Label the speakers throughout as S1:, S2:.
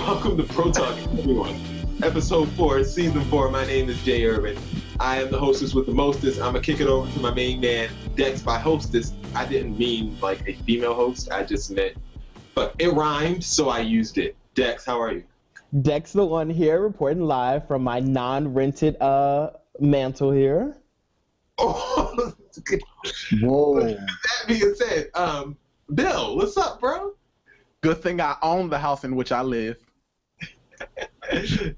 S1: Welcome to Pro Talk, everyone. Episode 4, Season 4. My name is Jay Irvin. I am the hostess with the mostest. I'm going to kick it over to my main man, Dex. By hostess, I didn't mean like a female host. I just meant, but it rhymed, so I used it. Dex, how are you?
S2: Dex the one here, reporting live from my non-rented mantle here.
S1: Oh,
S3: whoa.
S1: That being said, Bill, what's up, bro?
S3: Good thing I own the house in which I live.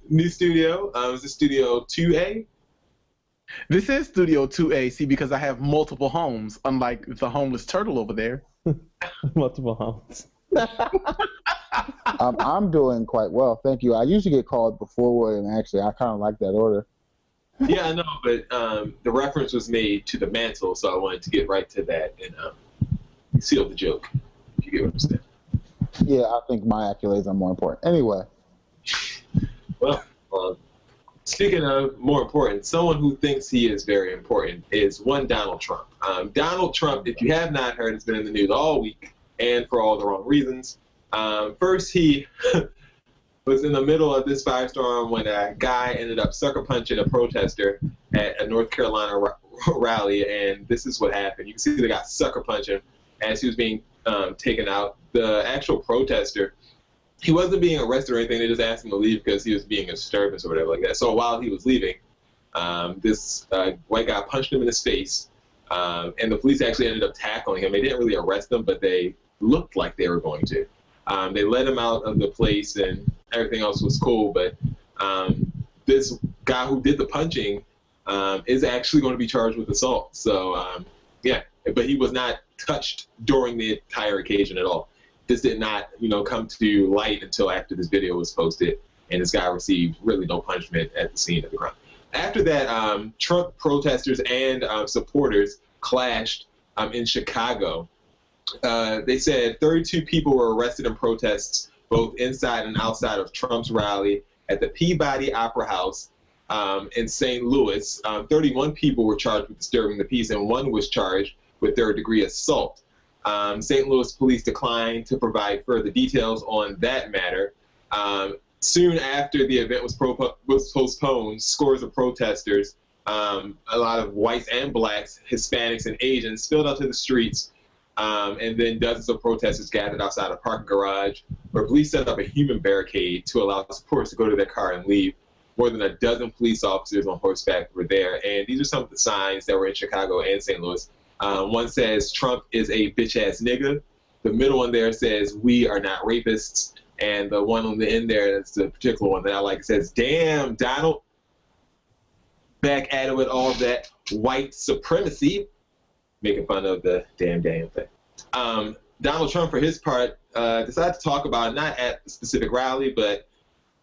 S1: New studio. Is this Studio 2A?
S3: This is Studio 2A, see, because I have multiple homes, unlike the homeless turtle over there.
S2: Multiple homes.
S4: I'm doing quite well, thank you. I usually get called before, and actually, I kind of like that order.
S1: Yeah, I know, but the reference was made to the mantle, so I wanted to get right to that and seal the joke, if you get what I'm saying.
S4: Yeah, I think my accolades are more important. Anyway.
S1: Well, speaking of more important, someone who thinks he is very important is one Donald Trump. Donald Trump, if you have not heard, has been in the news all week and for all the wrong reasons. First, he was in the middle of this firestorm when a guy ended up sucker punching a protester at a North Carolina rally, and this is what happened. You can see the guy sucker punching as he was being taken out. The actual protester, he wasn't being arrested or anything. They just asked him to leave because he was being a disturbance or whatever like that. So while he was leaving, this white guy punched him in his face, and the police actually ended up tackling him. They didn't really arrest him, but they looked like they were going to. They let him out of the place, and everything else was cool. But this guy who did the punching is actually going to be charged with assault. So, yeah, but he was not touched during the entire occasion at all. This did not, come to light until after this video was posted, and this guy received really no punishment at the scene of the crime. After that, Trump protesters and supporters clashed in Chicago. They said 32 people were arrested in protests, both inside and outside of Trump's rally at the Peabody Opera House in St. Louis. 31 people were charged with disturbing the peace, and one was charged with third-degree assault. St. Louis police declined to provide further details on that matter. Soon after the event was postponed, scores of protesters, a lot of whites and blacks, Hispanics and Asians, spilled out to the streets, and then dozens of protesters gathered outside a parking garage where police set up a human barricade to allow supporters to go to their car and leave. More than a dozen police officers on horseback were there, and these are some of the signs that were in Chicago and St. Louis. One says, "Trump is a bitch-ass nigga." The middle one there says, "We are not rapists." And the one on the end there, that's the particular one that I like, says, "Damn, Donald." Back at it with all that white supremacy, making fun of the damn thing. Donald Trump, for his part, decided to talk about it, not at a specific rally, but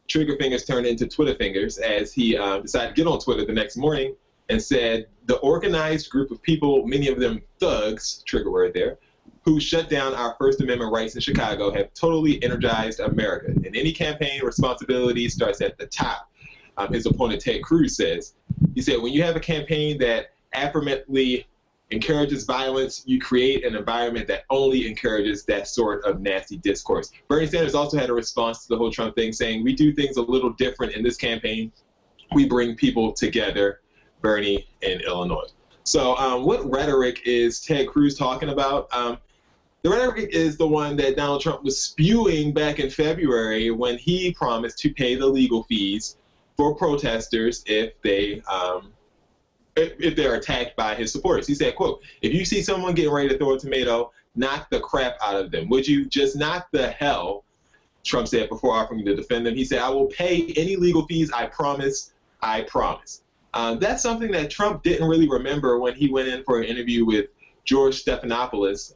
S1: trigger fingers turned into Twitter fingers as he decided to get on Twitter the next morning and said, "The organized group of people, many of them thugs," trigger word there, "who shut down our First Amendment rights in Chicago have totally energized America. In any campaign, responsibility starts at the top," his opponent Ted Cruz says. He said, "When you have a campaign that affirmatively encourages violence, you create an environment that only encourages that sort of nasty discourse." Bernie Sanders also had a response to the whole Trump thing, saying, "We do things a little different in this campaign. We bring people together." Bernie in Illinois. So what rhetoric is Ted Cruz talking about? The rhetoric is the one that Donald Trump was spewing back in February when he promised to pay the legal fees for protesters if they're attacked by his supporters. He said, quote, "If you see someone getting ready to throw a tomato, knock the crap out of them. Would you just knock the hell?" Trump said before offering to defend them. He said, "I will pay any legal fees. I promise. I promise." That's something that Trump didn't really remember when he went in for an interview with George Stephanopoulos.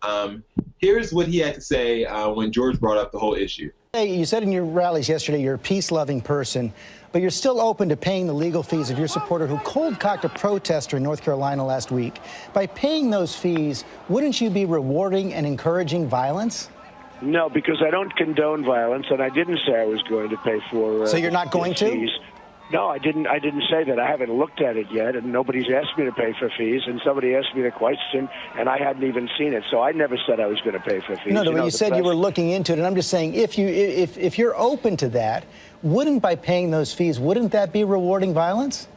S1: Here's what he had to say when George brought up the whole issue.
S5: Hey, you said in your rallies yesterday you're a peace-loving person, but you're still open to paying the legal fees of your supporter who cold-cocked a protester in North Carolina last week. By paying those fees, wouldn't you be rewarding and encouraging violence?
S6: No, because I don't condone violence, and I didn't say I was going to pay for
S5: So you're not going to?
S6: No, I didn't say that. I haven't looked at it yet, and nobody's asked me to pay for fees, and somebody asked me the question, and I hadn't even seen it. So I never said I was going to pay for fees.
S5: No, you said you were looking into it, and I'm just saying, if you're open to that, wouldn't by paying those fees, wouldn't that be rewarding violence?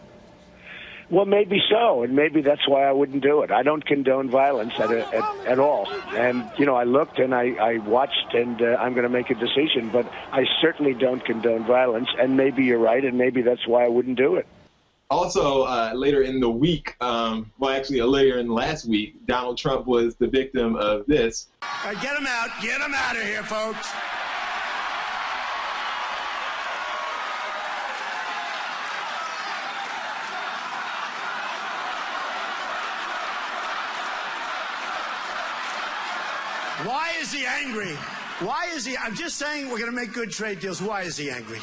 S6: Well, maybe so, and maybe that's why I wouldn't do it. I don't condone violence at all. And, I looked and I watched, and I'm going to make a decision, but I certainly don't condone violence, and maybe you're right, and maybe that's why I wouldn't do it.
S1: Also, later in the week, later in last week, Donald Trump was the victim of this.
S7: Get him out. Get him out of here, folks. Why is he angry? Why is he? I'm just saying we're going to make good trade deals. Why is he angry?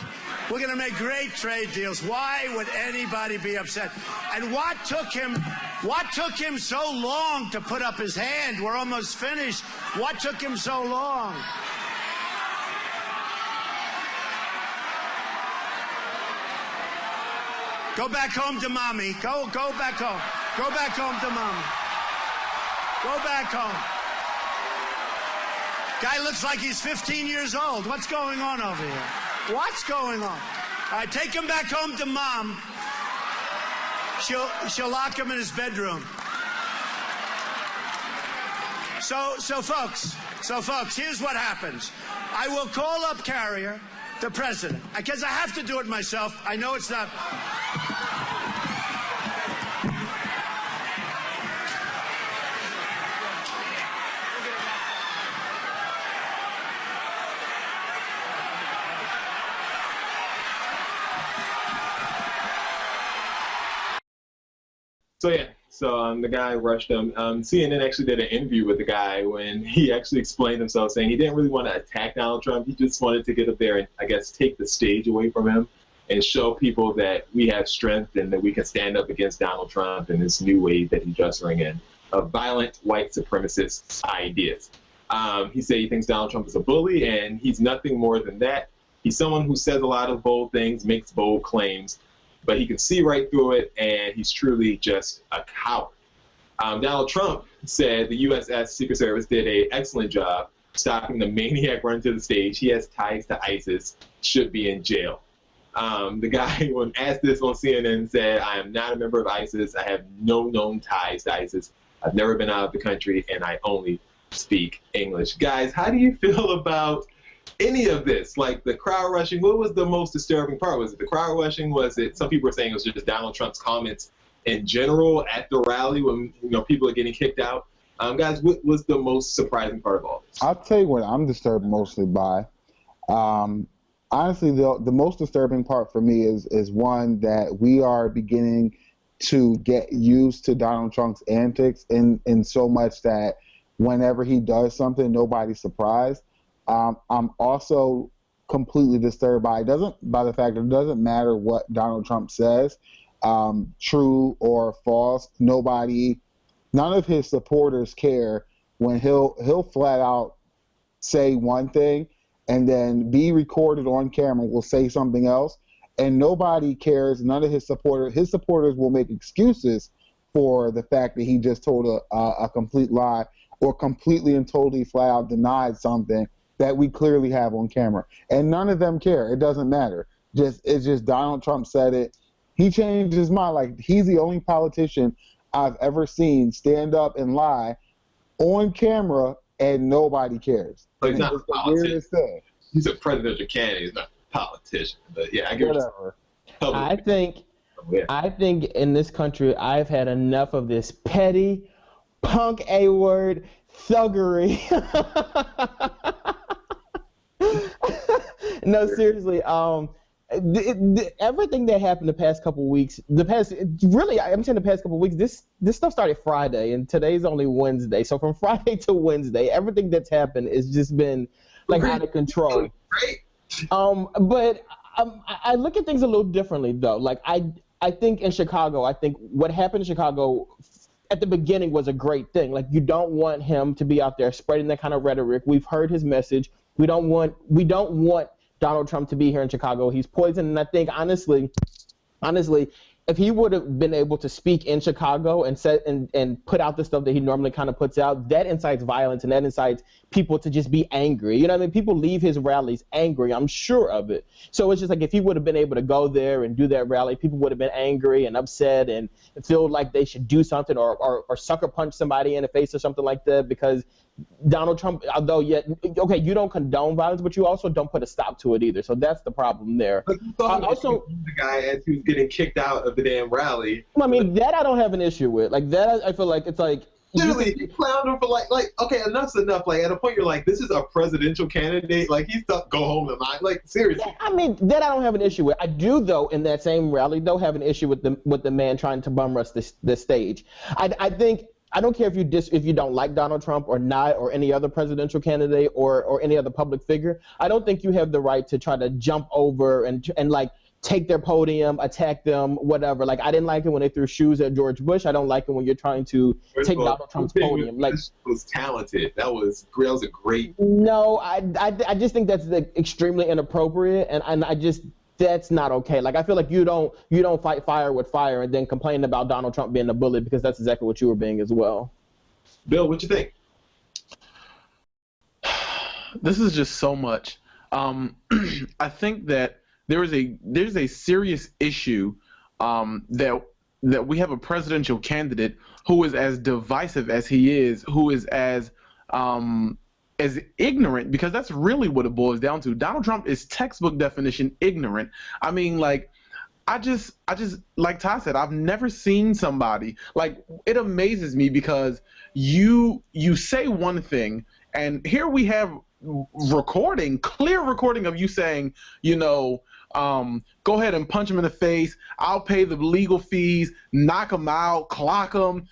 S7: We're going to make great trade deals. Why would anybody be upset? And what took him so long to put up his hand? We're almost finished. What took him so long? Go back home to mommy. Go back home. Go back home to mommy. Go back home. Guy looks like he's 15 years old. What's going on over here? What's going on? All right, take him back home to mom. She'll lock him in his bedroom. So folks, here's what happens. I will call up Carrier, the president, because I have to do it myself. I know it's not.
S1: So the guy rushed him. CNN actually did an interview with the guy when he actually explained himself, saying he didn't really want to attack Donald Trump. He just wanted to get up there and, I guess, take the stage away from him and show people that we have strength and that we can stand up against Donald Trump and this new wave that he's ushering in of violent white supremacist ideas. He said he thinks Donald Trump is a bully, and he's nothing more than that. He's someone who says a lot of bold things, makes bold claims, but he can see right through it, and he's truly just a coward. Donald Trump said the U.S. Secret Service did an excellent job stopping the maniac run to the stage. He has ties to ISIS, should be in jail. The guy, when asked this on CNN, said, I am not a member of ISIS. I have no known ties to ISIS. I've never been out of the country, and I only speak English. Guys, how do you feel about any of this? Like the crowd rushing, what was the most disturbing part? Was it the crowd rushing? Was it, some people were saying it was just Donald Trump's comments in general at the rally when people are getting kicked out? Guys, what was the most surprising part of all this?
S4: I'll tell you what I'm disturbed mostly by. Honestly, the most disturbing part for me is one that we are beginning to get used to Donald Trump's antics in so much that whenever he does something, nobody's surprised. I'm also completely disturbed by the fact that it doesn't matter what Donald Trump says, true or false. None of his supporters care when he'll flat out say one thing and then be recorded on camera, will say something else, and nobody cares. None of his supporters will make excuses for the fact that he just told a complete lie or completely and totally flat out denied something that we clearly have on camera. And none of them care. It doesn't matter. It's just Donald Trump said it. He changed his mind. Like, he's the only politician I've ever seen stand up and lie on camera and nobody cares.
S1: So he's not a politician. He's a presidential candidate. He's not a politician. But yeah, I get whatever.
S2: I think in this country, I've had enough of this petty, punk A-word thuggery. No, seriously. Everything that happened the past couple weeks, the past couple weeks, this stuff started Friday, and today's only Wednesday. So from Friday to Wednesday, everything that's happened has just been like out of control. But I look at things a little differently, though. Like I think in Chicago, what happened in Chicago at the beginning was a great thing. Like, you don't want him to be out there spreading that kind of rhetoric. We've heard his message. We don't want Donald Trump to be here in Chicago. He's poison. And I think, honestly, honestly, if he would have been able to speak in Chicago and put out the stuff that he normally kind of puts out, that incites violence and that incites people to just be angry. You know what I mean? People leave his rallies angry. I'm sure of it. So it's just like if he would have been able to go there and do that rally, people would have been angry and upset and feel like they should do something or sucker punch somebody in the face or something like that, because Donald Trump, although you don't condone violence, but you also don't put a stop to it either. So that's the problem there.
S1: But you thought also the guy as he was getting kicked out of the damn rally.
S2: I mean, that I don't have an issue with. Like that, I feel like it's like
S1: literally you clowned him for like okay, enough's enough. Like at a point you're like, this is a presidential candidate. Like he's stuck. Go home tonight. Like seriously.
S2: I mean, that I don't have an issue with. I do though in that same rally though have an issue with the man trying to bum rush the stage. I think. I don't care if you don't like Donald Trump or not, or any other presidential candidate or any other public figure. I don't think you have the right to try to jump over and like take their podium, attack them, whatever. Like I didn't like it when they threw shoes at George Bush. I don't like it when you're trying to take Donald Trump's podium. Like
S1: was talented. That was a great.
S2: No, I just think that's extremely inappropriate, and I just. That's not okay. Like I feel like you don't fight fire with fire and then complain about Donald Trump being a bully, because that's exactly what you were being as well.
S1: Bill, what you think?
S3: This is just so much. I think that there's a serious issue that we have a presidential candidate who is as divisive as he is, who is as ignorant, because that's really what it boils down to. Donald Trump is textbook definition ignorant. I mean, like, I just like Ty said, I've never seen somebody like it. Amazes me because you say one thing, and here we have clear recording of you saying, go ahead and punch him in the face. I'll pay the legal fees, knock him out, clock him.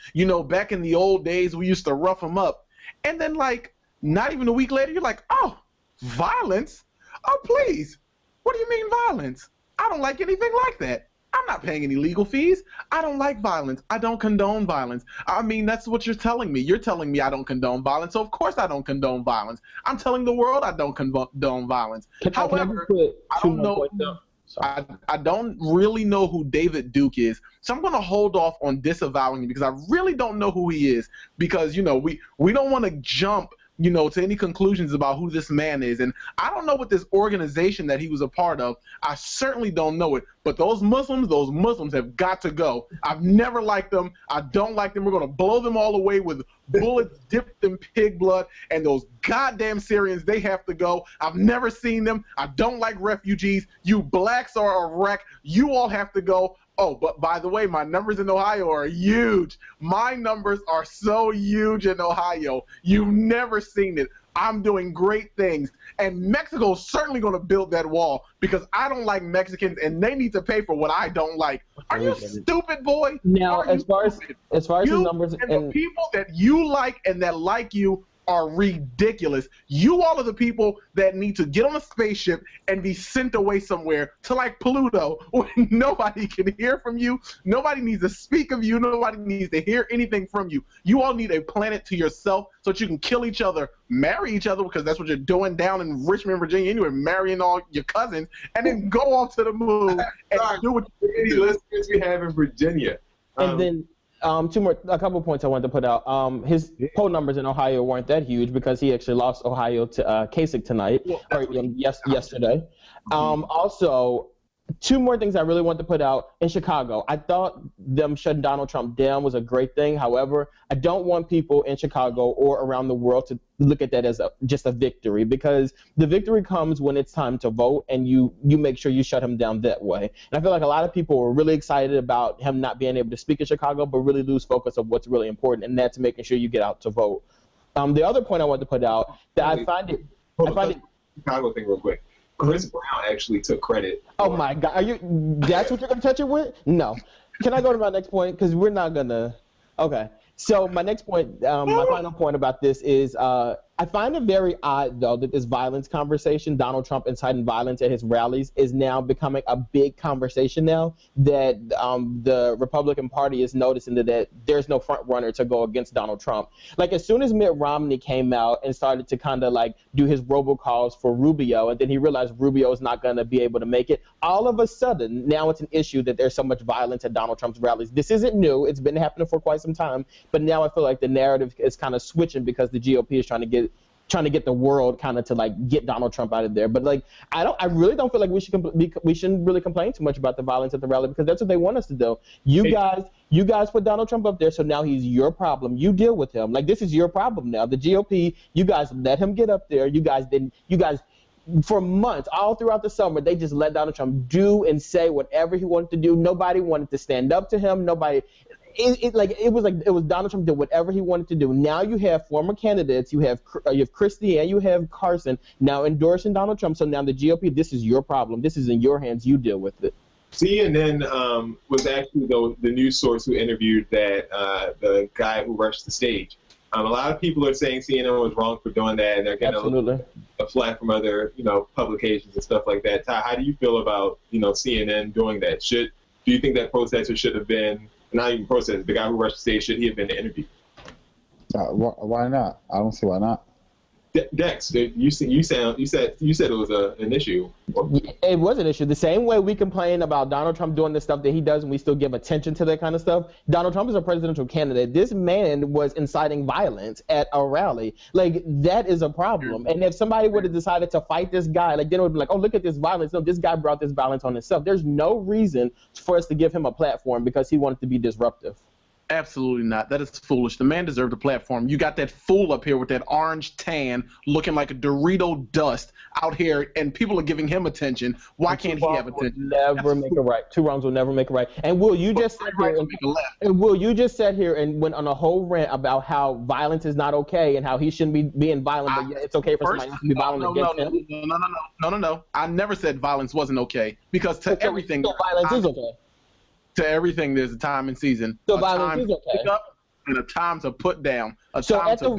S3: Back in the old days, we used to rough him up, and then like. Not even a week later, you're like, oh, violence? Oh, please. What do you mean violence? I don't like anything like that. I'm not paying any legal fees. I don't like violence. I don't condone violence. I mean, that's what you're telling me. You're telling me I don't condone violence, so of course I don't condone violence. I'm telling the world I don't condone violence. However, I don't know. I don't really know who David Duke is, so I'm going to hold off on disavowing him because I really don't know who he is, because, we don't want to jump to any conclusions about who this man is. And I don't know what this organization that he was a part of. I certainly don't know it. But those Muslims have got to go. I've never liked them. I don't like them. We're going to blow them all away with bullets dipped in pig blood. And those goddamn Syrians, they have to go. I've never seen them. I don't like refugees. You blacks are a wreck. You all have to go. Oh, but by the way, my numbers in Ohio are huge. My numbers are so huge in Ohio. You've never seen it. I'm doing great things. And Mexico's certainly going to build that wall because I don't like Mexicans and they need to pay for what I don't like. Are you stupid, boy?
S2: Now, as far as the numbers
S3: and the people that you like and that like you are ridiculous. You all are the people that need to get on a spaceship and be sent away somewhere to like Pluto where nobody can hear from you. Nobody needs to speak of you. Nobody needs to hear anything from you. You all need a planet to yourself so that you can kill each other, marry each other, because that's what you're doing down in Richmond, Virginia. Anyway, marrying all your cousins, and then go off to the moon and do what you do.
S1: Listeners we have in Virginia.
S2: And then a couple points I wanted to put out. His poll numbers in Ohio weren't that huge because he actually lost Ohio to Kasich tonight, yesterday. Also, two more things I really want to put out. In Chicago, I thought them shutting Donald Trump down was a great thing. However, I don't want people in Chicago or around the world to look at that as just a victory, because the victory comes when it's time to vote and you make sure you shut him down that way. And I feel like a lot of people were really excited about him not being able to speak in Chicago, but really lose focus of what's really important, and that's making sure you get out to vote. The other point I want to put out that I find it
S1: Chicago thing real quick. Chris Brown actually took credit.
S2: Oh my God! That's what you're gonna touch it with? No. Can I go to my next point? Because we're not gonna. Okay. So my next point, my final point about this is, I I find it very odd, though, that this violence conversation, Donald Trump inciting violence at his rallies, is now becoming a big conversation now that the Republican Party is noticing that there's no front runner to go against Donald Trump. Like, as soon as Mitt Romney came out and started to kind of, like, do his robocalls for Rubio, and then he realized Rubio is not going to be able to make it, all of a sudden, now it's an issue that there's so much violence at Donald Trump's rallies. This isn't new. It's been happening for quite some time. But now I feel like the narrative is kind of switching because the GOP is trying to get the world kind of to like get Donald Trump out of there. But like I really don't feel like we shouldn't really complain too much about the violence at the rally because that's what they want us to do. You guys put Donald Trump up there, so now he's your problem. You deal with him. Like, this is your problem now. The GOP, you guys let him get up there. You guys for months, all throughout the summer, they just let Donald Trump do and say whatever he wanted to do. Nobody wanted to stand up to him. Nobody. It was Donald Trump did whatever he wanted to do. Now you have former candidates, you have Christie and you have Carson now endorsing Donald Trump. So now the GOP, this is your problem. This is in your hands. You deal with it.
S1: CNN was actually the news source who interviewed the guy who rushed the stage. A lot of people are saying CNN was wrong for doing that, and they're getting a flack from other publications and stuff like that. Ty, how do you feel about CNN doing that? Do you think that protester should have been? Not even protest. The guy who rushed the stage, should he have been interviewed?
S4: Why not? I don't see why not.
S1: Dex, you said it was an issue.
S2: It was an issue. The same way we complain about Donald Trump doing the stuff that he does, and we still give attention to that kind of stuff. Donald Trump is a presidential candidate. This man was inciting violence at a rally. Like, that is a problem. And if somebody would have decided to fight this guy, like, then it would be like, oh, look at this violence. No, this guy brought this violence on himself. There's no reason for us to give him a platform because he wanted to be disruptive.
S3: Absolutely not. That is foolish. The man deserved a platform. You got that fool up here with that orange tan looking like a Dorito dust out here, and people are giving him attention. Why can't he have attention?
S2: Never make it right. Two wrongs will never make it right. And Will, you just sat here and went on a whole rant about how violence is not okay and how he shouldn't be being violent, but yet it's okay for somebody else to be violent against him?
S3: No. I never said violence wasn't okay because everything.
S2: So violence is okay.
S3: To everything, there's a time and season.
S2: So
S3: a
S2: violence
S3: time
S2: is
S3: to
S2: okay.
S3: pick up and a time to put down.
S2: So at the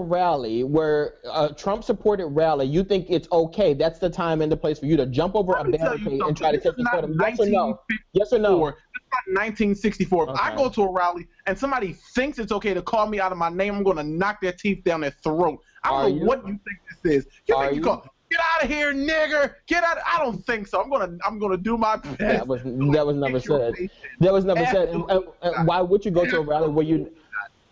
S2: rally where Trump supported rally, you think it's okay? That's the time and the place for you to jump over a barricade and try to take support him. Yes or no? Yes or no?
S3: This is not 1964.
S2: Okay.
S3: If I go to a rally and somebody thinks it's okay to call me out of my name, I'm going to knock their teeth down their throat. I don't know what you think this is. Get out of here, nigger! Get out! I don't think so. I'm gonna do my best.
S2: That was never said. That was never said. And why would you go to a rally where you?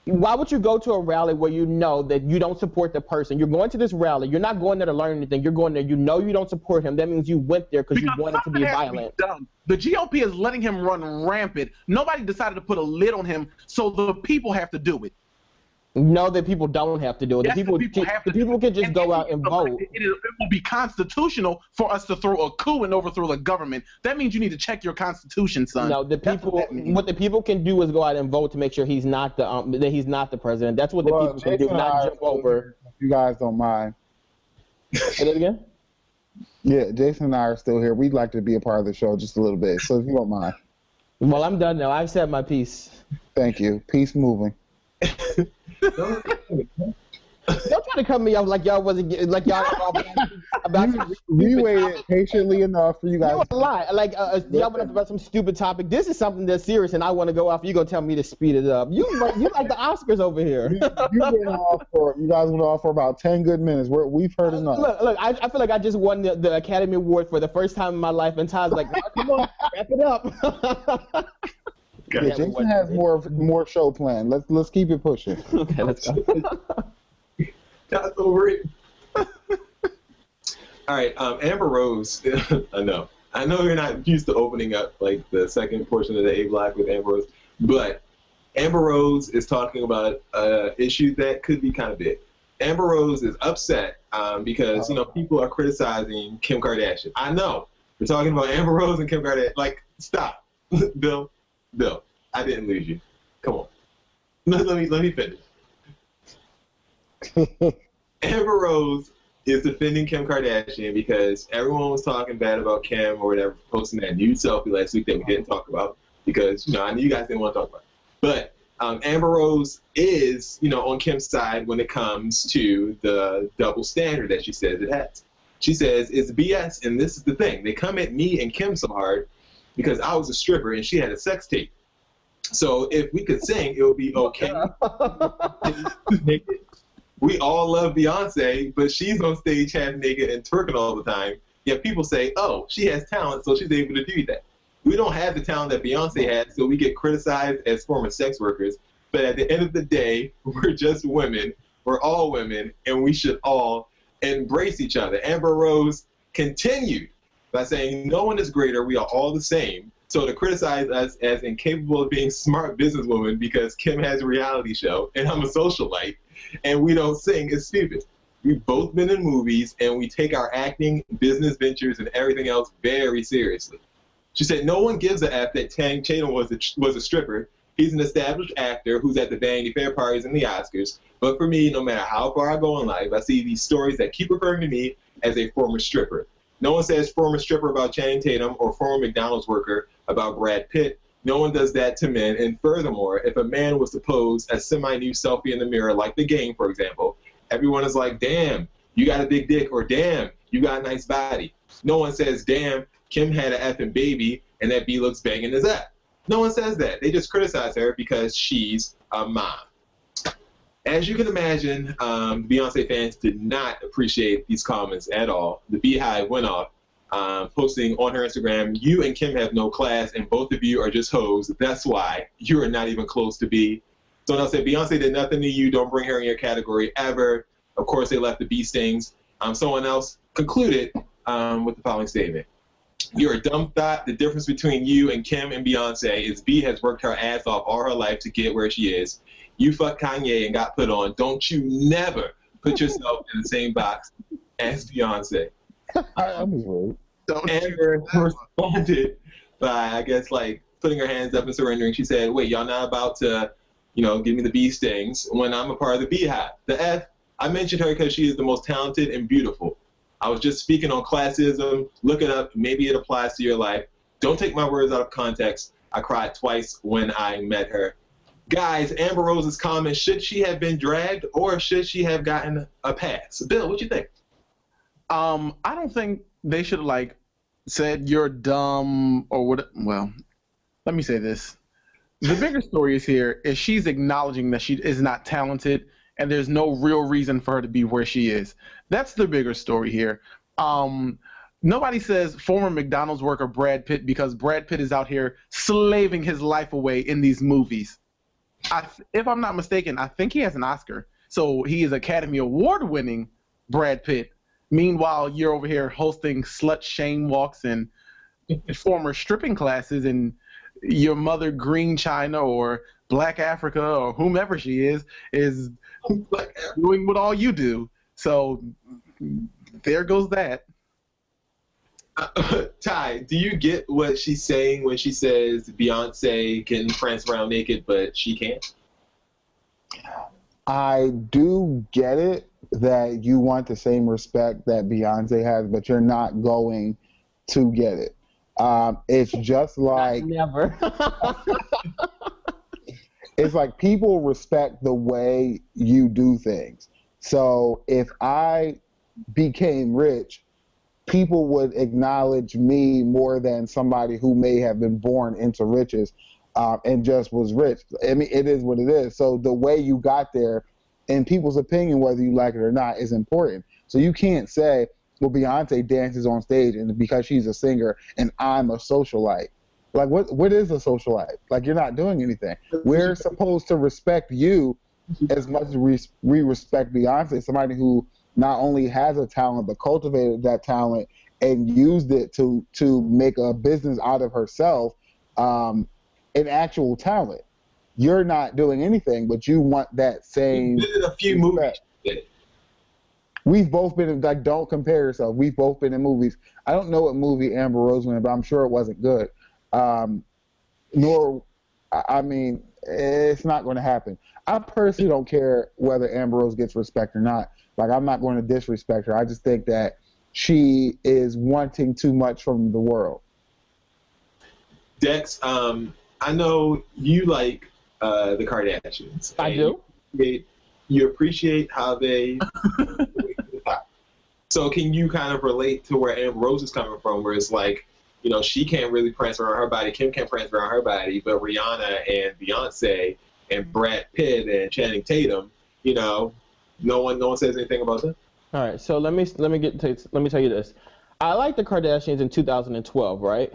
S2: Why would you go to a rally where you know that you don't support the person? You're going to this rally. You're not going there to learn anything. You're going there. You know you don't support him. That means you went there because you wanted to be violent.
S3: The GOP is letting him run rampant. Nobody decided to put a lid on him, so the people have to do it.
S2: No, that people don't have to do it.
S3: Yes,
S2: the people can just go out and vote.
S3: It will be constitutional for us to throw a coup and overthrow the government. That means you need to check your constitution, son.
S2: No, what the people can do is go out and vote to make sure he's not the president. That's what the people can do, not jump over.
S4: If you guys don't mind.
S2: Say that again?
S4: Yeah, Jason and I are still here. We'd like to be a part of the show just a little bit, so if you don't mind.
S2: Well, I'm done now. I've said my piece.
S4: Thank you. Peace moving.
S2: Don't try to cut me off like y'all wasn't like y'all about
S4: we waited patiently enough for you guys.
S2: You a lot. Like y'all went up about some stupid topic. This is something that's serious, and I want to go off. You gonna tell me to speed it up? You like the Oscars over here.
S4: You guys went off for about 10 good minutes. We've heard enough.
S2: Look. I feel like I just won the Academy Award for the first time in my life, and Todd's like, come on, wrap it up.
S4: Yeah, Jason has more show planned. Let's keep it pushing.
S2: Okay, let's go.
S1: That's over it. All right, Amber Rose. I know you're not used to opening up like the second portion of the A Block with Amber Rose, but Amber Rose is talking about an issue that could be kind of big. Amber Rose is upset because people are criticizing Kim Kardashian. I know we're talking about Amber Rose and Kim Kardashian. Like, stop, Bill, I didn't lose you. Come on. Let me finish. Amber Rose is defending Kim Kardashian because everyone was talking bad about Kim or whatever, posting that nude selfie last week that we didn't talk about because I knew you guys didn't want to talk about it. But Amber Rose is, on Kim's side when it comes to the double standard that she says it has. She says it's BS, and this is the thing. They come at me and Kim so hard because I was a stripper and she had a sex tape. So if we could sing, it would be okay. We all love Beyonce, but she's on stage half naked and twerking all the time. Yet people say, oh, she has talent, so she's able to do that. We don't have the talent that Beyonce had, so we get criticized as former sex workers. But at the end of the day, we're just women. We're all women, and we should all embrace each other. Amber Rose continued by saying, no one is greater. We are all the same. So to criticize us as incapable of being smart businesswomen because Kim has a reality show and I'm a socialite and we don't sing is stupid. We've both been in movies and we take our acting, business ventures, and everything else very seriously. She said, no one gives a F that Channing Tatum was a stripper. He's an established actor who's at the Vanity Fair parties and the Oscars. But for me, no matter how far I go in life, I see these stories that keep referring to me as a former stripper. No one says former stripper about Channing Tatum or former McDonald's worker about Brad Pitt. No one does that to men. And furthermore, if a man was to pose a semi-nude selfie in the mirror, like The Game, for example, everyone is like, damn, you got a big dick, or damn, you got a nice body. No one says, damn, Kim had an effing baby and that B looks banging as F. No one says that. They just criticize her because she's a mom. As you can imagine, Beyonce fans did not appreciate these comments at all. The Beehive went off, posting on her Instagram, you and Kim have no class and both of you are just hoes. That's why you are not even close to B. Someone else said, Beyonce did nothing to you. Don't bring her in your category ever. Of course, they left the bee stings. Someone else concluded with the following statement. You're a dumb thought. The difference between you and Kim and Beyonce is B has worked her ass off all her life to get where she is. You fucked Kanye and got put on. Don't you never put yourself in the same box as Beyonce. Amber responded by, I guess, like putting her hands up and surrendering. She said, wait, y'all not about to, give me the bee stings when I'm a part of the Beehive. The F, I mentioned her because she is the most talented and beautiful. I was just speaking on classism. Look it up. Maybe it applies to your life. Don't take my words out of context. I cried twice when I met her. Guys, Amber Rose's comment, should she have been dragged or should she have gotten a pass? Bill, what you think?
S3: I don't think they should have, said you're dumb or what. Well, let me say this. The bigger story is she's acknowledging that she is not talented and there's no real reason for her to be where she is. That's the bigger story here. Nobody says former McDonald's worker Brad Pitt because Brad Pitt is out here slaving his life away in these movies. If I'm not mistaken, I think he has an Oscar. So he is Academy Award winning Brad Pitt. Meanwhile, you're over here hosting slut shame walks and former stripping classes, and your mother Green China or Black Africa or whomever she is doing what all you do. So there goes that.
S1: Ty, do you get what she's saying when she says Beyonce can prance around naked, but she can't?
S4: I do get it that you want the same respect that Beyonce has, but you're not going to get it. It's just like
S2: never.
S4: It's like people respect the way you do things. So if I became rich, people would acknowledge me more than somebody who may have been born into riches and just was rich. I mean, it is what it is. So the way you got there, in people's opinion, whether you like it or not, is important. So you can't say, well, Beyonce dances on stage and because she's a singer and I'm a socialite. Like, what is a socialite? Like, you're not doing anything. We're supposed to respect you as much as we respect Beyonce, somebody who not only has a talent, but cultivated that talent and used it to make a business out of herself, an actual talent. You're not doing anything, but you want that same.
S1: You did a few movies.
S4: We've both been in, don't compare yourself. We've both been in movies. I don't know what movie Amber Rose was in, but I'm sure it wasn't good. It's not going to happen. I personally don't care whether Amber Rose gets respect or not. I'm not going to disrespect her. I just think that she is wanting too much from the world.
S1: Dex, I know you like the Kardashians.
S2: I do.
S1: You appreciate how they. So can you kind of relate to where Amber Rose is coming from, where it's like, you know, she can't really prance around her body, Kim can't prance around her body, but Rihanna and Beyonce and Brad Pitt and Channing Tatum, you know, no one says anything about that.
S2: All right, so let me tell you this. I like the Kardashians in 2012, right?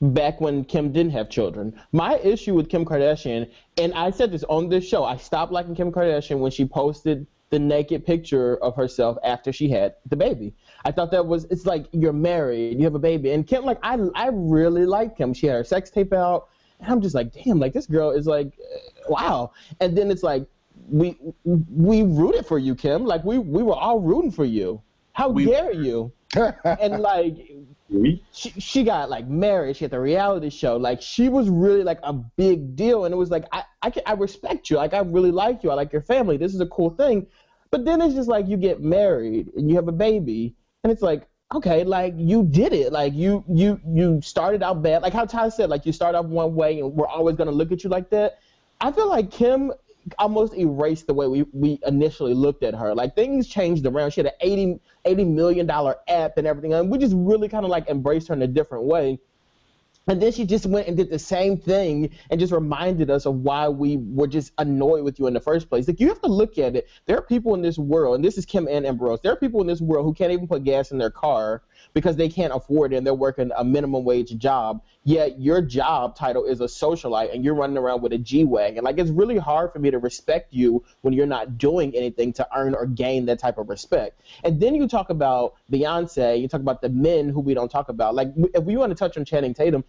S2: Back when Kim didn't have children. My issue with Kim Kardashian, and I said this on this show, I stopped liking Kim Kardashian when she posted the naked picture of herself after she had the baby. I thought that was, it's like, you're married, you have a baby. And Kim, like, I really like Kim. She had her sex tape out, and I'm just like, damn, like, this girl is like, wow. And then it's like, we rooted for you, Kim. Like, we were all rooting for you. How dare you? And like, she got like married. She had the reality show. Like, she was really like a big deal. And it was like, I respect you. Like, I really like you. I like your family. This is a cool thing. But then it's just like, you get married and you have a baby, and it's like, okay, like, you did it. Like, you started out bad. Like how Ty said, like, you start off one way and we're always gonna look at you like that. I feel like Kim almost erased the way we initially looked at her. Like, things changed around. She had an $80 million app and everything, and we just really kind of like embraced her in a different way. And then she just went and did the same thing and just reminded us of why we were just annoyed with you in the first place. Like, you have to look at it. There are people in this world, and this is Kim and Amber Rose, there are people in this world who can't even put gas in their car because they can't afford it and they're working a minimum wage job, yet your job title is a socialite and you're running around with a G-Wagon. Like, it's really hard for me to respect you when you're not doing anything to earn or gain that type of respect. And then you talk about Beyonce, you talk about the men who we don't talk about. Like, if we want to touch on Channing Tatum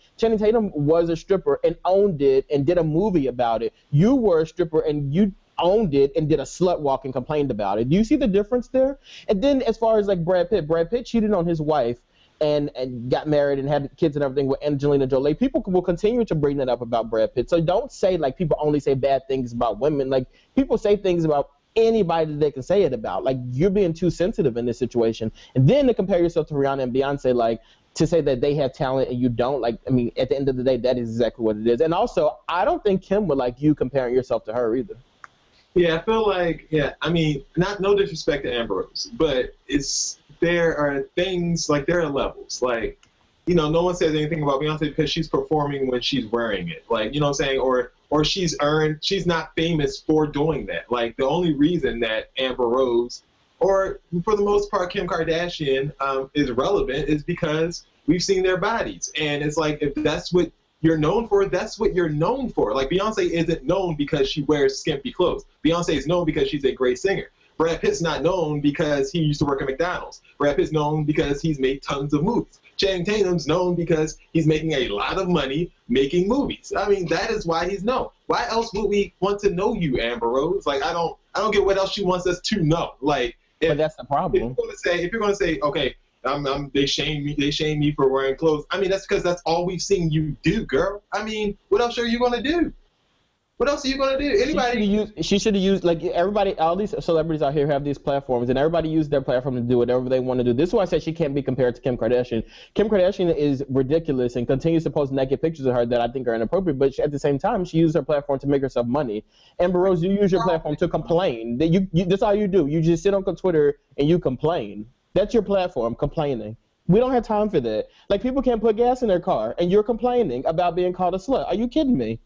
S2: was a stripper and owned it and did a movie about it. You were a stripper and you owned it and did a slut walk and complained about it. Do you see the difference there? And then as far as like Brad Pitt cheated on his wife and got married and had kids and everything with Angelina Jolie. People will continue to bring that up about Brad Pitt. So don't say like people only say bad things about women. Like, people say things about anybody that they can say it about. Like, you're being too sensitive in this situation. And then to compare yourself to Rihanna and Beyonce, like, to say that they have talent and you don't, like, I mean, at the end of the day, that is exactly what it is. And also, I don't think Kim would like you comparing yourself to her either.
S1: Yeah, I feel like, I mean, no disrespect to Amber Rose, but there are things, like, there are levels. Like, you know, no one says anything about Beyonce because she's performing when she's wearing it. Like, you know what I'm saying? Or she's not famous for doing that. Like, the only reason that Amber Rose, or for the most part Kim Kardashian, is relevant is because we've seen their bodies. And it's like, if that's what you're known for, that's what you're known for. Like, Beyonce isn't known because she wears skimpy clothes. Beyonce is known because she's a great singer. Brad Pitt's not known because he used to work at McDonald's. Brad Pitt's known because he's made tons of movies. Channing Tatum's known because he's making a lot of money making movies. I mean, that is why he's known. Why else would we want to know you, Amber Rose? Like, I don't get what else she wants us to know. Like,
S2: but that's the problem.
S1: If you're gonna say, okay, they shame me for wearing clothes. I mean, that's because that's all we've seen you do, girl. I mean, what else are you gonna do? What else are you gonna do? Anybody?
S2: She should have used, like, everybody, all these celebrities out here have these platforms, and everybody use their platform to do whatever they want to do. This is why I said she can't be compared to Kim Kardashian. Kim Kardashian is ridiculous and continues to post naked pictures of her that I think are inappropriate, but at the same time, she used her platform to make herself money. Amber Rose, you use your platform to complain. That's all you do. You just sit on Twitter and you complain. That's your platform, complaining. We don't have time for that. Like, people can't put gas in their car, and you're complaining about being called a slut. Are you kidding me?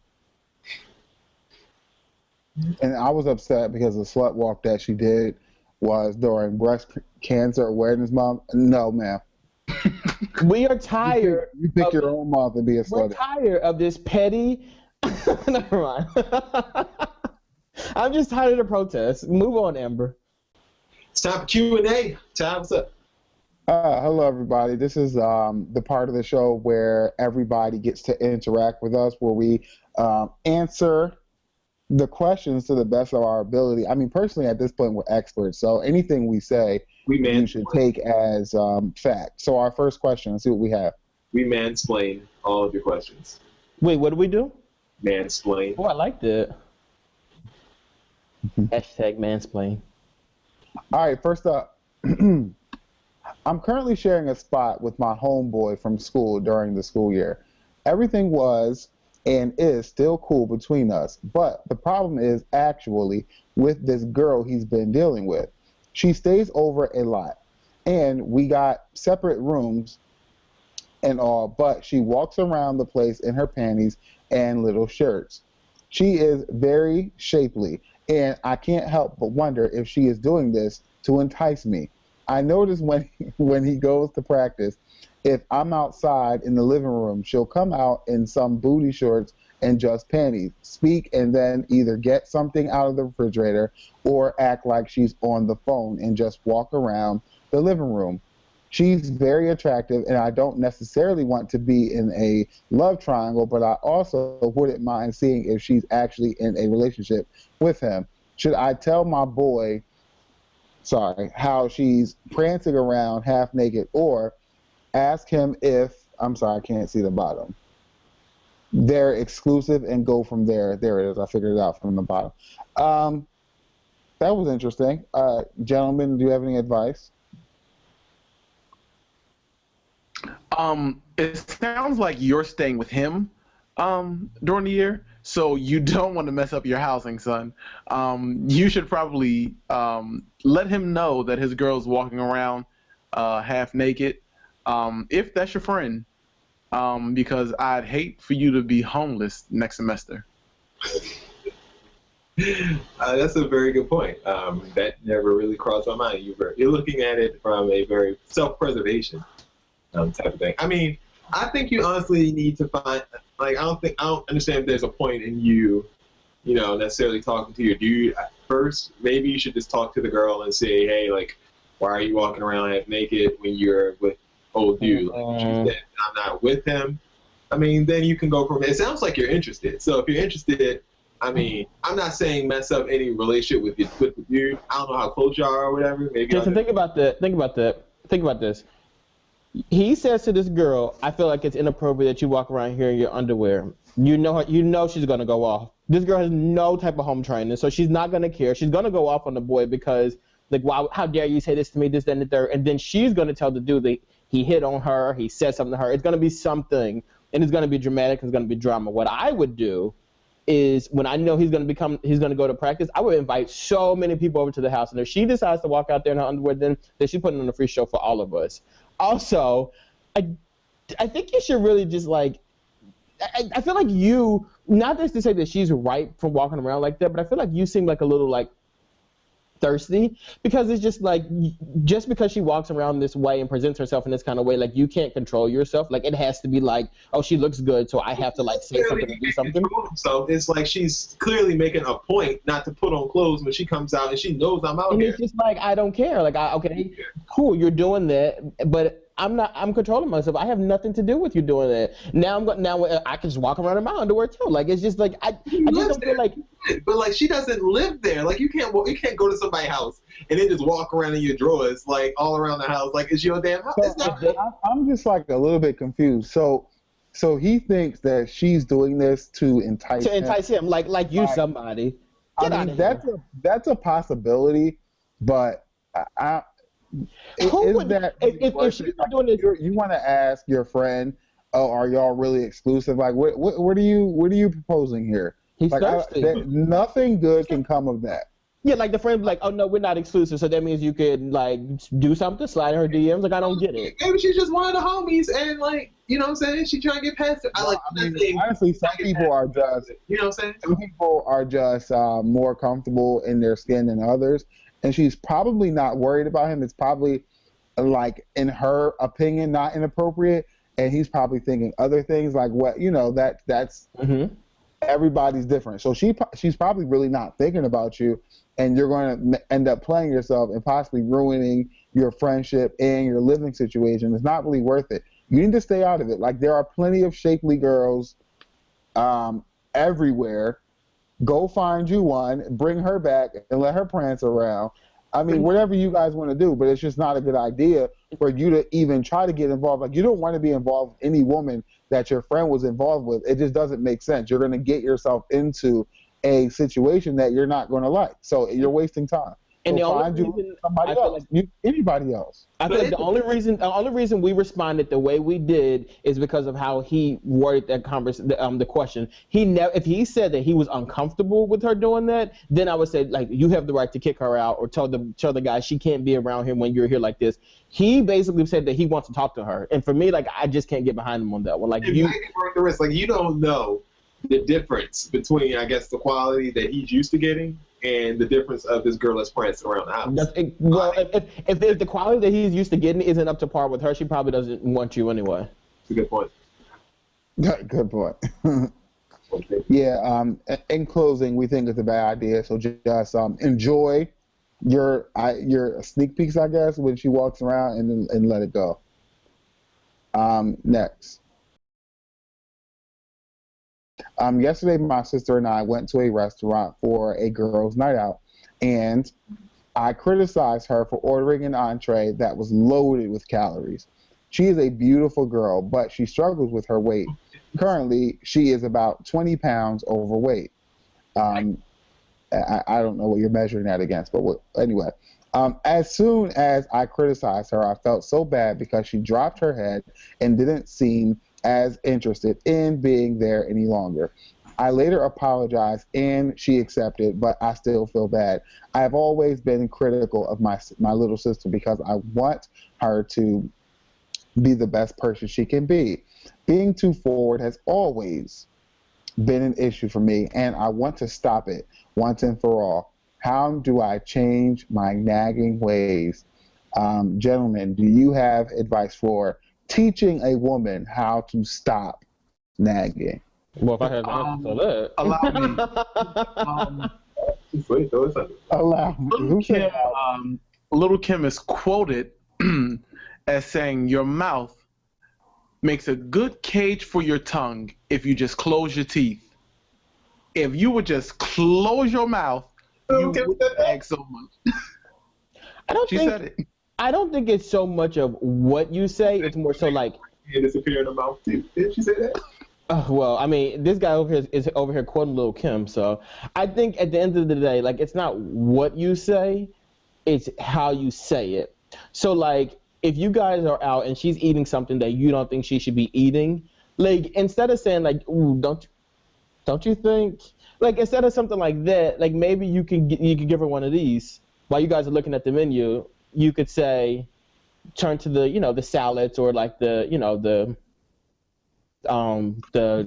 S4: And I was upset because the slut walk that she did was during Breast Cancer Awareness Month. No, ma'am.
S2: We are tired.
S4: You pick your own month and be a slut.
S2: We're tired of this petty. Never mind. I'm just tired of the protests. Move on, Amber.
S1: It's time for Q&A. Ty, what's up?
S4: Hello, everybody. This is the part of the show where everybody gets to interact with us, where we answer the questions to the best of our ability. I mean, personally, at this point, we're experts, so anything we say, you should take as fact. So our first question, let's see what we have.
S1: We mansplain all of your questions.
S2: Wait, what do we do?
S1: Mansplain.
S2: Oh, I like that. Hashtag mansplain.
S4: All right, first up. I'm currently sharing a spot with my homeboy from school during the school year. Everything was and is still cool between us. But the problem is actually with this girl he's been dealing with. She stays over a lot, and we got separate rooms and all, but she walks around the place in her panties and little shirts. She is very shapely, and I can't help but wonder if she is doing this to entice me. I notice when he goes to practice, if I'm outside in the living room, she'll come out in some booty shorts and just panties, speak, and then either get something out of the refrigerator or act like she's on the phone and just walk around the living room. She's very attractive, and I don't necessarily want to be in a love triangle, but I also wouldn't mind seeing if she's actually in a relationship with him. Should I tell my boy, how she's prancing around half naked, or ask him if, I can't see the bottom, they're exclusive and go from there? There it is. I figured it out from the bottom. That was interesting. Gentlemen, do you have any advice?
S3: It sounds like you're staying with him during the year, so you don't want to mess up your housing, son. You should probably let him know that his girl's walking around half naked, if that's your friend, because I'd hate for you to be homeless next semester.
S1: That's a very good point. That never really crossed my mind. You're looking at it from a very self-preservation type of thing. I mean, I think you honestly need to find, I don't understand if there's a point in you necessarily talking to your dude first. Maybe you should just talk to the girl and say, hey, like, why are you walking around half naked when you're with old dude? Like, she said, I'm not with him. I mean, then you can go from it. It sounds like you're interested. So if you're interested, I mean, I'm not saying mess up any relationship with the dude. I don't know how close you are or whatever. Maybe.
S2: Jason, think about this. He says to this girl, I feel like it's inappropriate that you walk around here in your underwear. You know she's going to go off. This girl has no type of home training, so she's not going to care. She's going to go off on the boy because, like, wow, how dare you say this to me, this, that, and the third. And then she's going to tell the dude that he hit on her, he said something to her. It's going to be something, and it's going to be dramatic, and it's going to be drama. What I would do is, when I know he's going to go to practice, I would invite so many people over to the house. And if she decides to walk out there in her underwear, then she's putting on a free show for all of us. Also, I think you should really just, like, I feel like you, not just to say that she's right for walking around like that, but I feel like you seem like a little, like, thirsty, because it's just like, just because she walks around this way and presents herself in this kind of way, like, you can't control yourself. Like, it has to be like, oh, she looks good, so I have to, like, say something and do something.
S1: So it's like she's clearly making a point not to put on clothes when she comes out, and she knows I'm out
S2: and
S1: here.
S2: It's just like, I don't care. Like, okay, cool, you're doing that, but I'm controlling myself. I have nothing to do with you doing that. Now I can just walk around in my underwear too. Like, it's just like I just don't feel like.
S1: But like, she doesn't live there. Like, you can't go to somebody's house and then just walk around in your drawers, like, all around the house, like it's your damn house.
S4: I'm just like a little bit confused. So he thinks that she's doing this to entice
S2: him, like you, somebody.
S4: I mean, that's a possibility, but if she's not doing this, you want to ask your friend, oh, are y'all really exclusive? Like, what are you proposing here?
S2: He's
S4: like,
S2: thirsty.
S4: Nothing good can come of that.
S2: Yeah, like the friend be like, oh no, we're not exclusive, so that means you could, like, do something, slide in her DMs. Like, I don't get it.
S1: Maybe she's just one of the homies, and, like, you know what I'm saying? She trying to get past it.
S4: Honestly, some people are just,
S1: you know what I'm saying?
S4: Some people are just more comfortable in their skin than others. And she's probably not worried about him. It's probably, like, in her opinion, not inappropriate. And he's probably thinking other things, like, what, that's everybody's different. So she's probably really not thinking about you. And you're going to end up playing yourself and possibly ruining your friendship and your living situation. It's not really worth it. You need to stay out of it. Like, there are plenty of shapely girls everywhere. Go find you one, bring her back, and let her prance around. I mean, whatever you guys want to do, but it's just not a good idea for you to even try to get involved. Like, you don't want to be involved with any woman that your friend was involved with. It just doesn't make sense. You're going to get yourself into a situation that you're not going to like. So you're wasting time.
S2: And the only
S4: find you
S2: reason
S4: somebody
S2: I feel
S4: else, anybody else.
S2: I feel like the only reason we responded the way we did is because of how he worded that the question. If he said that he was uncomfortable with her doing that, then I would say like you have the right to kick her out or tell the guy she can't be around here when you're here like this. He basically said that he wants to talk to her, and for me, like I just can't get behind him on that one. Like
S1: it might be worth the risk. Like you don't know the difference between, I guess, the quality that he's used to getting and the difference of this girl that's prancing around the house.
S2: If the quality that he's used to getting isn't up to par with her, she probably doesn't want you anyway.
S1: That's a good point.
S4: Good point. Yeah. In closing, we think it's a bad idea. So just enjoy your sneak peeks, I guess, when she walks around, and let it go. Next. Yesterday, my sister and I went to a restaurant for a girls' night out, and I criticized her for ordering an entree that was loaded with calories. She is a beautiful girl, but she struggles with her weight. Currently, she is about 20 pounds overweight. I don't know what you're measuring that against, but anyway. As soon as I criticized her, I felt so bad because she dropped her head and didn't seem as interested in being there any longer. I later apologized and she accepted, but I still feel bad. I've always been critical of my little sister because I want her to be the best person she can be. Being too forward has always been an issue for me, and I want to stop it once and for all. How do I change my nagging ways? Gentlemen, do you have advice for teaching a woman how to stop nagging?
S2: Well, if I had the answer to that.
S4: Allow me.
S3: Little Kim is quoted as saying, "Your mouth makes a good cage for your tongue if you just close your teeth. If you would just close your mouth, you wouldn't nag so much." She said it.
S2: I don't think it's so much of what you say. It's more so like
S1: disappear in the mouth too. Did she say that?
S2: Well, I mean, this guy over here is over here quoting Lil' Kim, so I think at the end of the day, like, it's not what you say, it's how you say it. So, like, if you guys are out and she's eating something that you don't think she should be eating, like, instead of saying, like, ooh, don't you think? Like, instead of something like that, like, maybe you could give her one of these while you guys are looking at the menu. You could say, turn to the salads or like the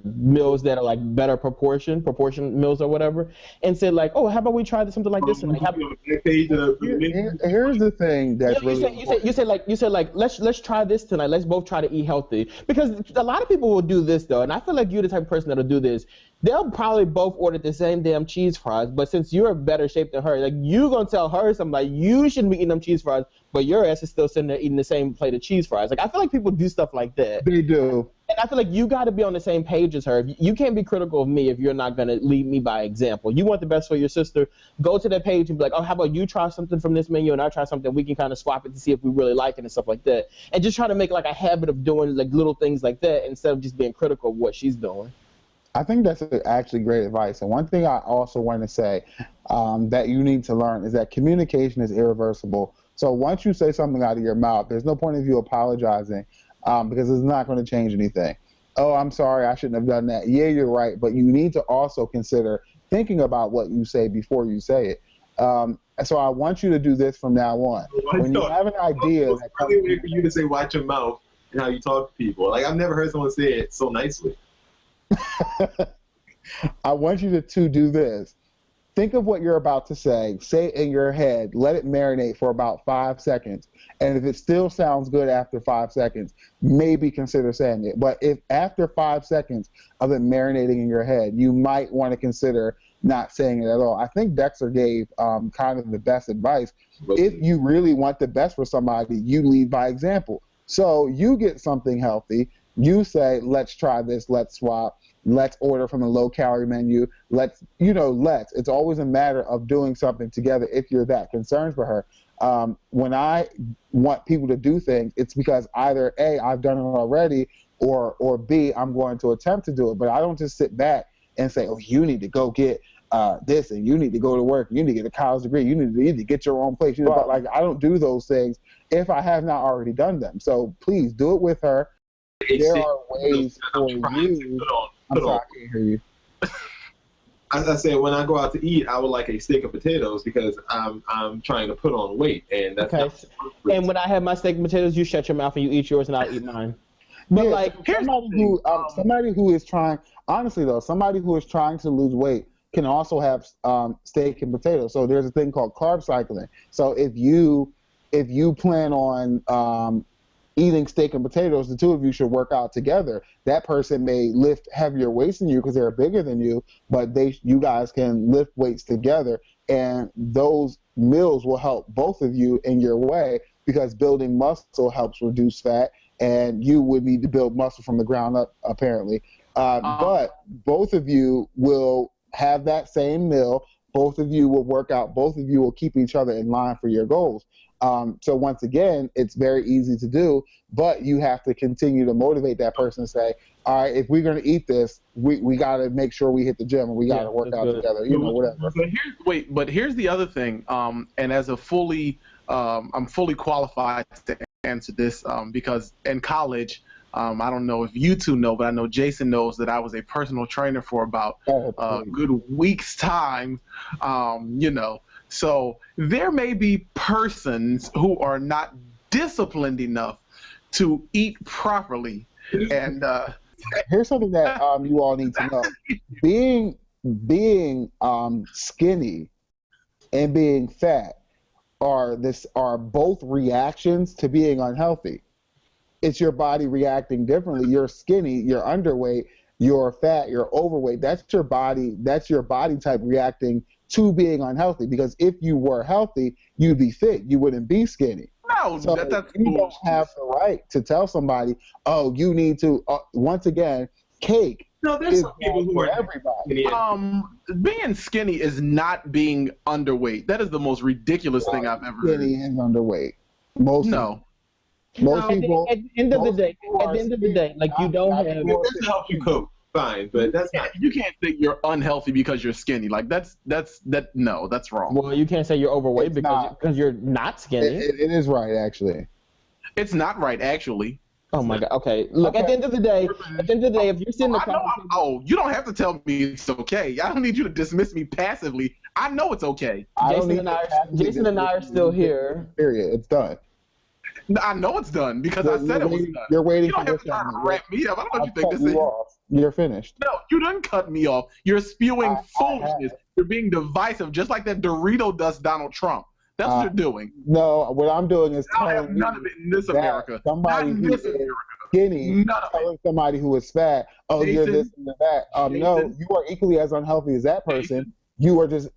S2: meals that are like better proportion meals or whatever, and say like, oh, how about we try something like this? And like,
S4: here's the thing that's
S2: you say like let's try this tonight. Let's both try to eat healthy, because a lot of people will do this though, and I feel like you're the type of person that'll do this. They'll probably both order the same damn cheese fries, but since you're in better shape than her, like, you gonna tell her something like, you shouldn't be eating them cheese fries, but your ass is still sitting there eating the same plate of cheese fries. Like, I feel like people do stuff like that.
S4: They do.
S2: And I feel like you got to be on the same page as her. You can't be critical of me if you're not going to lead me by example. You want the best for your sister, go to that page and be like, oh, how about you try something from this menu and I try something. We can kind of swap it to see if we really like it and stuff like that. And just try to make like a habit of doing like little things like that instead of just being critical of what she's doing.
S4: I think that's actually great advice. And one thing I also want to say that you need to learn is that communication is irreversible. So once you say something out of your mouth, there's no point of you apologizing because it's not going to change anything. Oh, I'm sorry, I shouldn't have done that. Yeah, you're right. But you need to also consider thinking about what you say before you say it. So I want you to do this from now on. When you have an idea,
S1: it's really weird for you to say watch your mouth and how you talk to people. Like, I've never heard someone say it so nicely.
S4: I want you to do this. Think of what you're about to say it in your head, let it marinate for about 5 seconds. And if it still sounds good after 5 seconds, maybe consider saying it. But if after 5 seconds of it marinating in your head, you might want to consider not saying it at all. I think Dexter gave kind of the best advice. If you really want the best for somebody, you lead by example. So you get something healthy. You say, let's try this, let's swap. Let's order from a low-calorie menu. Let's. It's always a matter of doing something together if you're that concerned for her. When I want people to do things, it's because either A, I've done it already, or B, I'm going to attempt to do it. But I don't just sit back and say, oh, you need to go get this, and you need to go to work, you need to get a college degree, you need to get your own place. But like, I don't do those things if I have not already done them. So please do it with her. There are ways for you. I'm sorry, I can't hear you.
S1: As I said, when I go out to eat, I would like a steak and potatoes because I'm trying to put on weight, and that's
S2: okay. And when I have my steak and potatoes, you shut your mouth and you eat yours, and I'll eat mine. But like
S4: somebody who is trying, honestly though, somebody who is trying to lose weight can also have steak and potatoes. So there's a thing called carb cycling. So if you plan on eating steak and potatoes, the two of you should work out together. That person may lift heavier weights than you because they're bigger than you, but you guys can lift weights together, and those meals will help both of you in your way, because building muscle helps reduce fat, and you would need to build muscle from the ground up, apparently. But both of you will have that same meal. Both of you will work out. Both of you will keep each other in line for your goals. So once again, it's very easy to do, but you have to continue to motivate that person and say, all right, if we're going to eat this, we got to make sure we hit the gym, and we got to work out together, whatever.
S3: But here's the other thing. And as a I'm fully qualified to answer this because in college, I don't know if you two know, but I know Jason knows that I was a personal trainer for about a good week's time, So there may be persons who are not disciplined enough to eat properly. And
S4: here's something that you all need to know. Being skinny and being fat are both reactions to being unhealthy. It's your body reacting differently. You're skinny, you're underweight, you're fat, you're overweight. That's your body type reacting to being unhealthy. Because if you were healthy, you'd be fit. You wouldn't be skinny.
S3: No,
S4: so
S3: that's
S4: you don't have the right to tell somebody, oh, you need to. Once again, cake.
S1: No, there's some people who are
S4: everybody.
S3: Being skinny is not being underweight. That is the most ridiculous thing I've ever heard.
S4: Skinny and underweight. Most people.
S2: At the end of the day, like, you don't have.
S1: It doesn't help you cope. Fine, but that's not.
S3: You can't think you're unhealthy because you're skinny. Like that's wrong.
S2: Well, you can't say you're overweight because you're not skinny.
S4: It is right, actually.
S3: It's not right, actually.
S2: Oh my God. Okay. Look, at the end of the day, if you're sitting
S3: in you don't have to tell me it's okay. I don't need you to dismiss me passively. I know it's okay.
S2: Jason and I are still here.
S4: Period. It's done.
S3: I know it's done because I said it was done.
S4: You're waiting
S3: you don't
S4: for
S3: have
S4: this
S3: to try to wrap me up. I don't know what you think this is.
S4: You're finished.
S3: No, you didn't cut me off. You're spewing foolishness. You're being divisive, just like that Dorito dust Donald Trump. That's what you're doing.
S4: No, what I'm doing is
S3: telling none of it in this America.
S4: Somebody who is skinny telling somebody who is fat, oh, Jason, you're this and that. No, you are equally as unhealthy as that person. You are just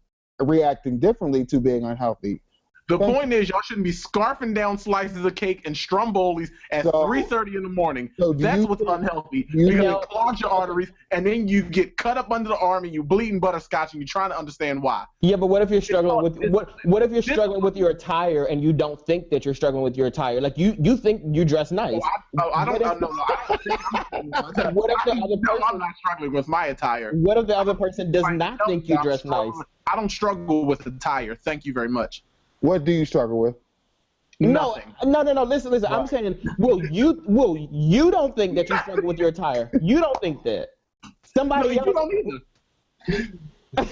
S4: reacting differently to being unhealthy.
S3: The point is, y'all shouldn't be scarfing down slices of cake and Strombolis at 3:30 in the morning. That's what's unhealthy. Because it clogs your arteries, and then you get cut up under the arm, and you bleeding butterscotch, and you're trying to understand why.
S2: Yeah, but what if you're struggling what if you're struggling with your attire and you don't think that you're struggling with your attire? Like you think you dress nice.
S3: I don't know. I'm not struggling with my attire.
S2: What if the other person does not think you dress nice?
S3: I don't struggle with attire. Thank you very much.
S4: What do you struggle with?
S3: Nothing.
S2: No. Listen. Right. I'm saying, you don't think that you struggle with your attire. You don't think that. Somebody else.
S3: You don't either.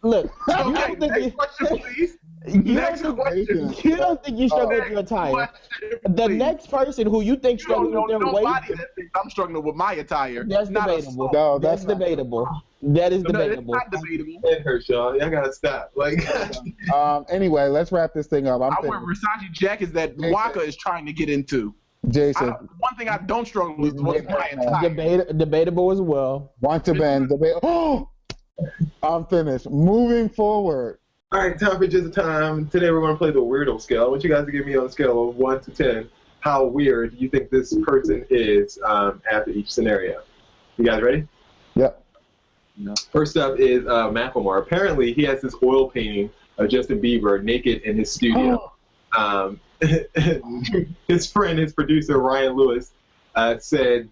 S2: Look,
S3: okay, next question, please.
S2: You don't think you struggle with your attire. The next person who you think struggles with their weight.
S3: I'm struggling with my attire.
S2: That's debatable. That's debatable. That is debatable.
S3: It's not debatable.
S1: It hurts, y'all. Y'all gotta stop.
S4: Anyway, let's wrap this thing up.
S3: I wear Versace jackets that Waka is trying to get into.
S4: Jason.
S3: One thing I don't struggle with is my attire.
S2: Debatable as well.
S4: Want to bend. Oh, I'm finished. Moving forward.
S1: All right, time for just a time. Today we're going to play the weirdo scale. I want you guys to give me on a scale of 1 to 10 how weird you think this person is after each scenario. You guys ready?
S4: Yep.
S1: No. First up is Macklemore. Apparently, he has this oil painting of Justin Bieber naked in his studio. His friend, his producer, Ryan Lewis, said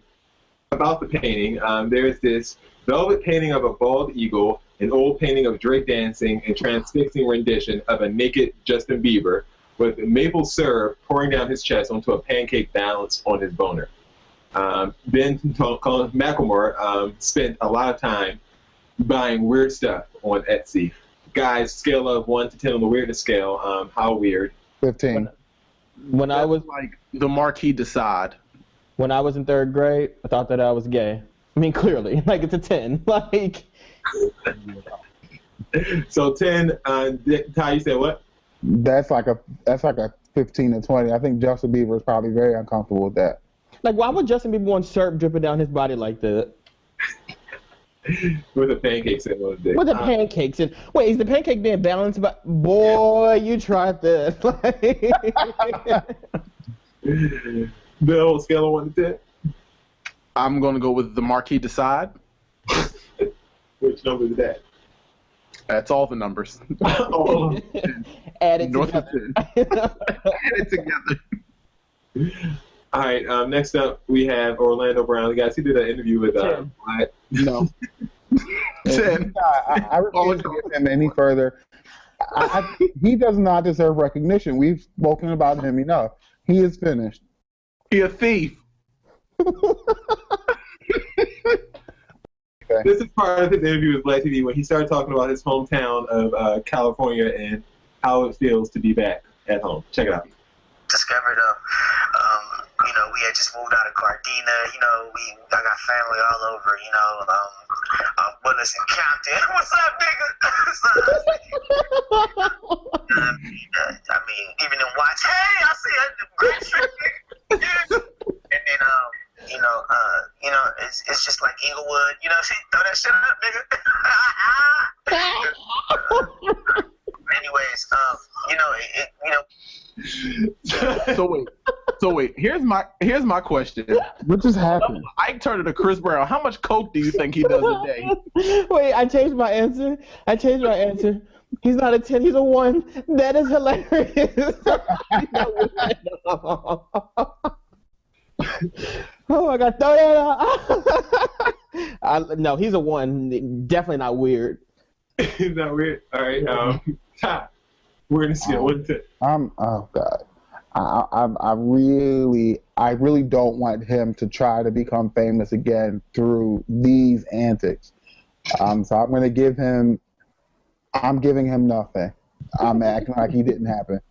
S1: about the painting, there's this velvet painting of a bald eagle an oil painting of Drake dancing and transfixing rendition of a naked Justin Bieber with maple syrup pouring down his chest onto a pancake balanced on his boner. Ben Macklemore spent a lot of time buying weird stuff on Etsy. Guys, scale of 1 to 10 on the weirdness scale. How weird?
S4: 15.
S2: When I was
S3: like the Marquis de Sade.
S2: When I was in 3rd grade, I thought that I was gay. I mean, clearly, like it's a 10. Like.
S1: So 10. Ty, you said what?
S4: That's like a 15 to 20. I think Justin Bieber is probably very uncomfortable with that.
S2: Like, why would Justin Bieber want syrup dripping down his body like that?
S1: With the pancakes in one day.
S2: With the pancakes in. Wait, is the pancake being balanced? Boy, you tried this.
S1: Bill, scale of 1 to 10.
S3: I'm gonna go with the Marquis de Sade.
S1: Which number is that?
S3: That's all the numbers.
S1: Oh.
S2: Add it
S3: North
S2: together.
S3: of 10. Add it together.
S1: All right. Next up, we have Orlando Brown. You guys, he did an interview with Wyatt.
S4: No.
S3: 10.
S4: I refuse to give him any further. He does not deserve recognition. We've spoken about him enough. He is finished.
S3: He a thief.
S4: Okay.
S1: This is part of his interview with Black TV when he started talking about his hometown of California and how it feels to be back at home. Check it out.
S8: Discovered, we had just moved out of Gardena. I got family all over. Willis and Compton. What's up, nigga? Even in Watts. Hey, I see a great trip. And then, it's just like Inglewood. See, throw that shit up, nigga. Anyways,
S3: So wait. Here's my question.
S4: What just happened?
S3: Ike Turner to Chris Brown. How much coke do you think he does a day?
S2: Wait, I changed my answer. He's not a 10, he's a 1. That is hilarious. Oh, I got to throw that out. No, he's a 1. Definitely not weird.
S1: Is that weird? All right. We're in the scale. What's it?
S4: Oh God. I really don't want him to try to become famous again through these antics. So I'm giving him nothing. I'm acting like he didn't happen.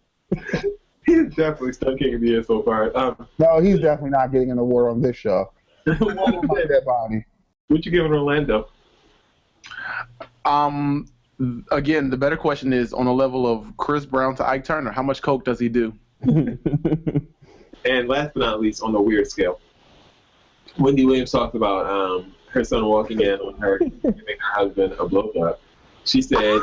S1: He's definitely stuck King of the Year so far.
S4: No, he's definitely not getting an award on this show. That body.
S1: What you giving Orlando?
S3: Again, the better question is on a level of Chris Brown to Ike Turner. How much coke does he do?
S1: And last but not least, on the weird scale, Wendy Williams talked about her son walking in on her giving her husband a blowjob. She said,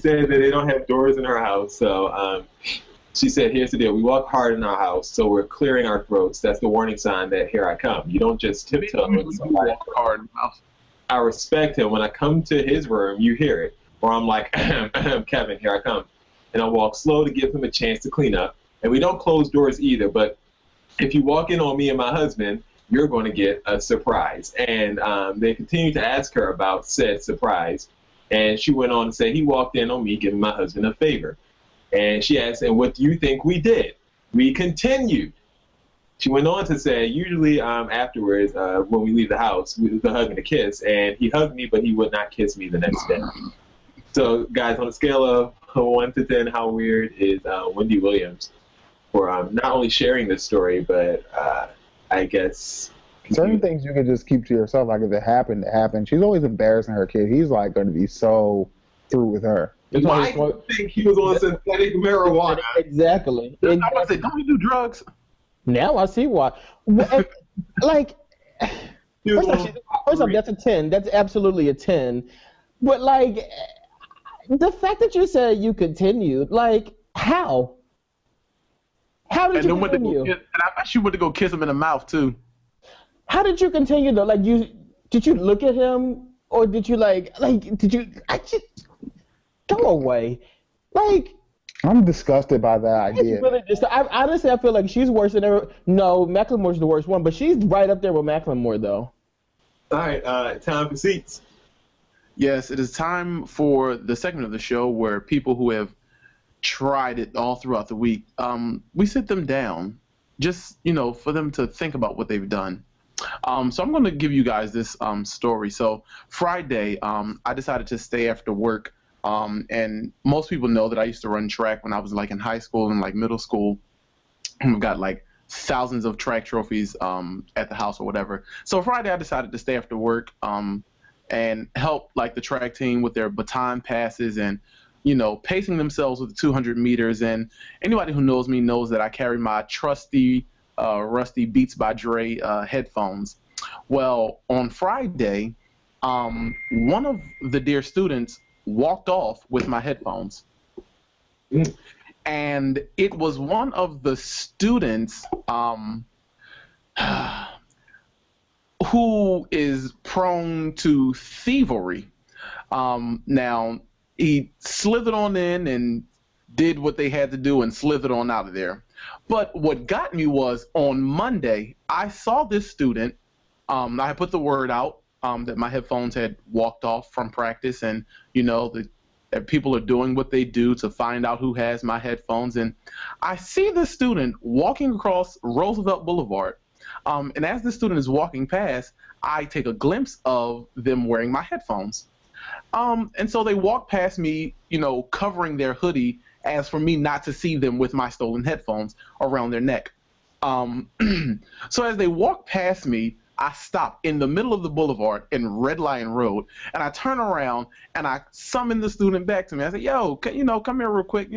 S1: that they don't have doors in her house. So she said, here's the deal. We walk hard in our house, so we're clearing our throats. That's the warning sign that here I come. You don't just tiptoe with somebody.
S3: Hard in the house.
S1: I respect him. When I come to his room, you hear it. Or I'm like, Kevin, here I come. And I walk slow to give him a chance to clean up. And we don't close doors either. But if you walk in on me and my husband, you're going to get a surprise. And they continued to ask her about said surprise. And she went on to say, he walked in on me giving my husband a favor. And she asked, and what do you think we did? We continued. She went on to say, usually afterwards, when we leave the house, we do the hug and a kiss. And he hugged me, but he would not kiss me the next day. So, guys, on a scale of 1 to 10, how weird is Wendy Williams for not only sharing this story, but I guess...
S4: Certain things you can just keep to yourself. Like if it happened, it happened. She's always embarrassing her kid. He's like going to be so through with her.
S1: I think he was on synthetic marijuana.
S2: Exactly.
S3: I was about to say, don't you do drugs?
S2: Now I see why. Like, first off, that's a 10. That's absolutely a 10. But like, the fact that you said you continued, like, how? How did you continue?
S3: And I bet you went to go kiss him in the mouth too.
S2: How did you continue though? Like, did you look at him, or did you did you? Go away. Like,
S4: I'm disgusted by that
S2: It's
S4: idea.
S2: really just. Honestly, I feel like she's worse than her. No, Macklemore's the worst one, but she's right up there with Macklemore, though.
S1: All right, time for seats.
S3: Yes, it is time for the segment of the show where people who have tried it all throughout the week, we sit them down, just for them to think about what they've done. So I'm going to give you guys this story. So Friday, I decided to stay after work, and most people know that I used to run track when I was like in high school and like middle school. I've got like thousands of track trophies at the house or whatever. So Friday, I decided to stay after work and help like the track team with their baton passes and pacing themselves with the 200 meters. And anybody who knows me knows that I carry my trusty, rusty Beats by Dre headphones. Well, on Friday, one of the dear students walked off with my headphones. And it was one of the students who is prone to thievery. Now, he slithered on in and did what they had to do and slithered on out of there. But what got me was on Monday, I saw this student. I had put the word out that my headphones had walked off from practice, and that people are doing what they do to find out who has my headphones. And I see the student walking across Roosevelt Boulevard. And as the student is walking past, I take a glimpse of them wearing my headphones. And so they walk past me, covering their hoodie as for me not to see them with my stolen headphones around their neck. So as they walk past me, I stop in the middle of the boulevard in Red Lion Road, and I turn around and I summon the student back to me. I say, yo, come here real quick.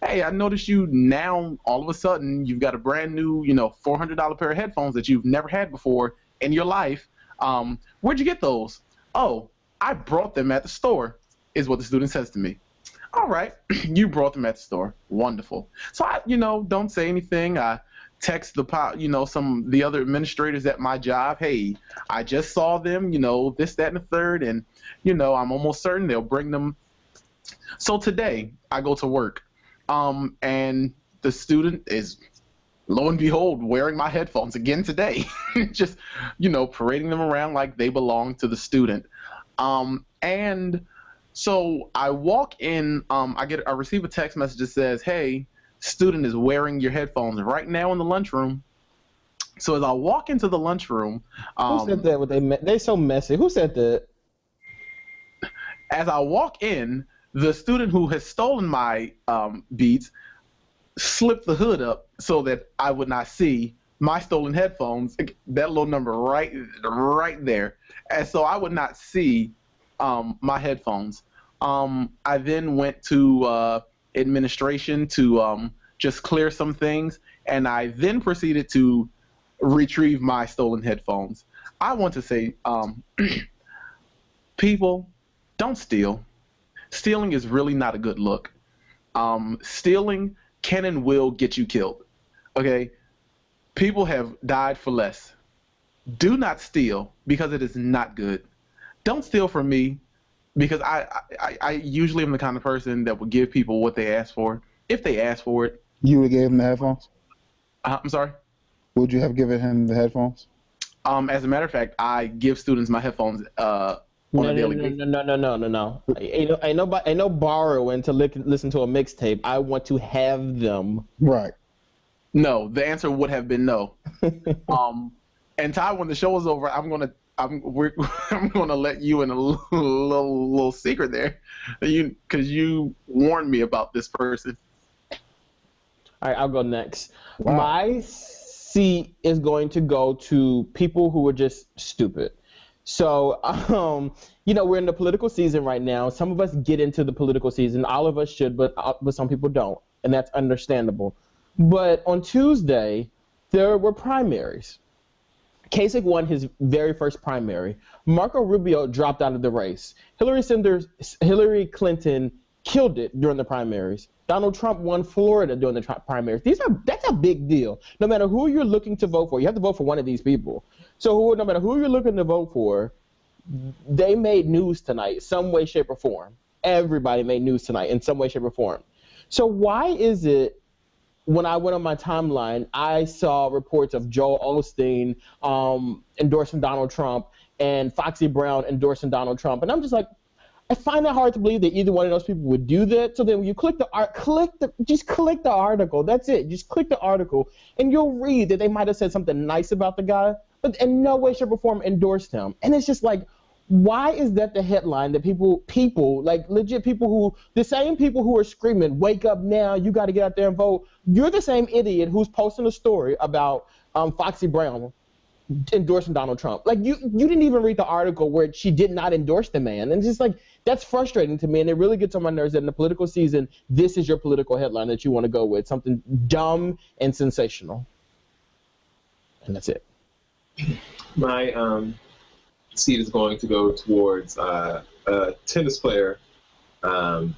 S3: Hey, I noticed you now, all of a sudden, you've got a brand new, $400 pair of headphones that you've never had before in your life. Where'd you get those? Oh, I brought them at the store, is what the student says to me. All right, you brought them at the store. Wonderful. So I, don't say anything. I text the other administrators at my job. Hey, I just saw them, this, that, and the third, and, I'm almost certain they'll bring them. So today I go to work, and the student is, lo and behold, wearing my headphones again today, just, parading them around like they belong to the student. And so I walk in, I receive a text message that says, hey, student is wearing your headphones right now in the lunchroom. So as I walk into the lunchroom,
S2: who said that? They're so messy. Who said that?
S3: As I walk in, the student who has stolen my Beats slipped the hood up so that I would not see my stolen headphones, that little number right there, and so I would not see my headphones. I then went to administration to just clear some things, and I then proceeded to retrieve my stolen headphones. I want to say, people, don't steal. Stealing is really not a good look. Stealing can and will get you killed. Okay? People have died for less. Do not steal because it is not good. Don't steal from me because I usually am the kind of person that would give people what they ask for if they ask for it.
S4: You would have gave him the headphones?
S3: I'm sorry?
S4: Would you have given him the headphones?
S3: As a matter of fact, I give students my headphones on a daily basis.
S2: No. Ain't no borrowing to listen to a mixtape. I want to have them.
S4: Right.
S3: No, the answer would have been no. And Ty, when the show is over, I'm gonna let you in a little secret there, because you warned me about this person.
S2: All right, I'll go next.
S4: Wow.
S2: My seat is going to go to people who are just stupid. So, we're in the political season right now. Some of us get into the political season. All of us should, but some people don't, and that's understandable. But on Tuesday, there were primaries. Kasich won his very first primary. Marco Rubio dropped out of the race. Hillary Clinton killed it during the primaries. Donald Trump won Florida during the primaries. That's a big deal. No matter who you're looking to vote for, you have to vote for one of these people. So no matter who you're looking to vote for, they made news tonight, some way, shape, or form. Everybody made news tonight in some way, shape, or form. So why is it when I went on my timeline, I saw reports of Joel Osteen endorsing Donald Trump and Foxy Brown endorsing Donald Trump, and I'm just like, I find it hard to believe that either one of those people would do that. So then when you click the article. That's it. Just click the article, and you'll read that they might have said something nice about the guy, but in no way, shape, or form endorsed him. And it's just like, why is that the headline that people like legit people the same people who are screaming, wake up now, you got to get out there and vote. You're the same idiot who's posting a story about Foxy Brown endorsing Donald Trump. Like you didn't even read the article where she did not endorse the man. And it's just like, that's frustrating to me. And it really gets on my nerves that in the political season, this is your political headline that you want to go with, something dumb and sensational. And that's it.
S1: My seat is going to go towards a tennis player by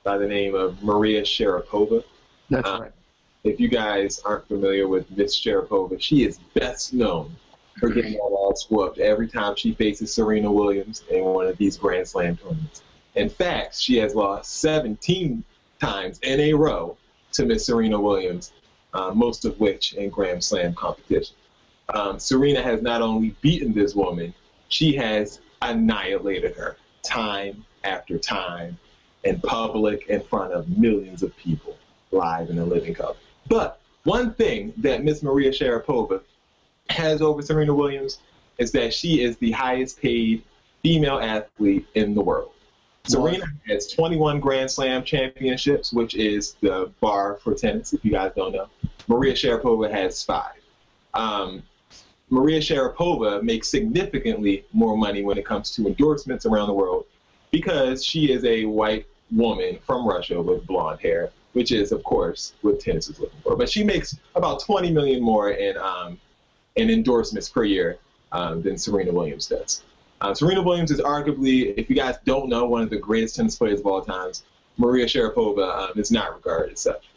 S1: the name of Maria Sharapova.
S3: That's right.
S1: If you guys aren't familiar with Miss Sharapova, she is best known for getting her ass whooped every time she faces Serena Williams in one of these Grand Slam tournaments. In fact, she has lost 17 times in a row to Miss Serena Williams, most of which in Grand Slam competition. Serena has not only beaten this woman, she has annihilated her time after time in public in front of millions of people, live in a living color. But one thing that Miss Maria Sharapova has over Serena Williams is that she is the highest paid female athlete in the world. Serena has 21 Grand Slam championships, which is the bar for tennis, if you guys don't know. Maria Sharapova has 5. Maria Sharapova makes significantly more money when it comes to endorsements around the world because she is a white woman from Russia with blonde hair, which is, of course, what tennis is looking for. But she makes about $20 million more in endorsements per year than Serena Williams does. Serena Williams is arguably, if you guys don't know, one of the greatest tennis players of all times. Maria Sharapova is not regarded as such.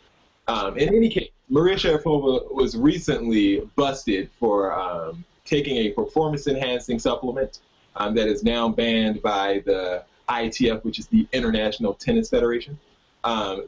S1: In any case, Maria Sharapova was recently busted for taking a performance-enhancing supplement that is now banned by the ITF, which is the International Tennis Federation.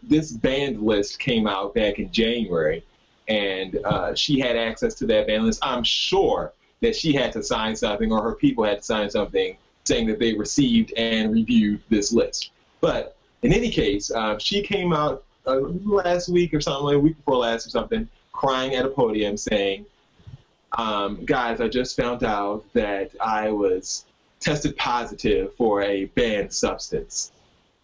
S1: This banned list came out back in January, and she had access to that ban list. I'm sure that she had to sign something, or her people had to sign something saying that they received and reviewed this list. But in any case, she came out last week or something, like a week before last or something, crying at a podium saying, guys, I just found out that I was tested positive for a banned substance.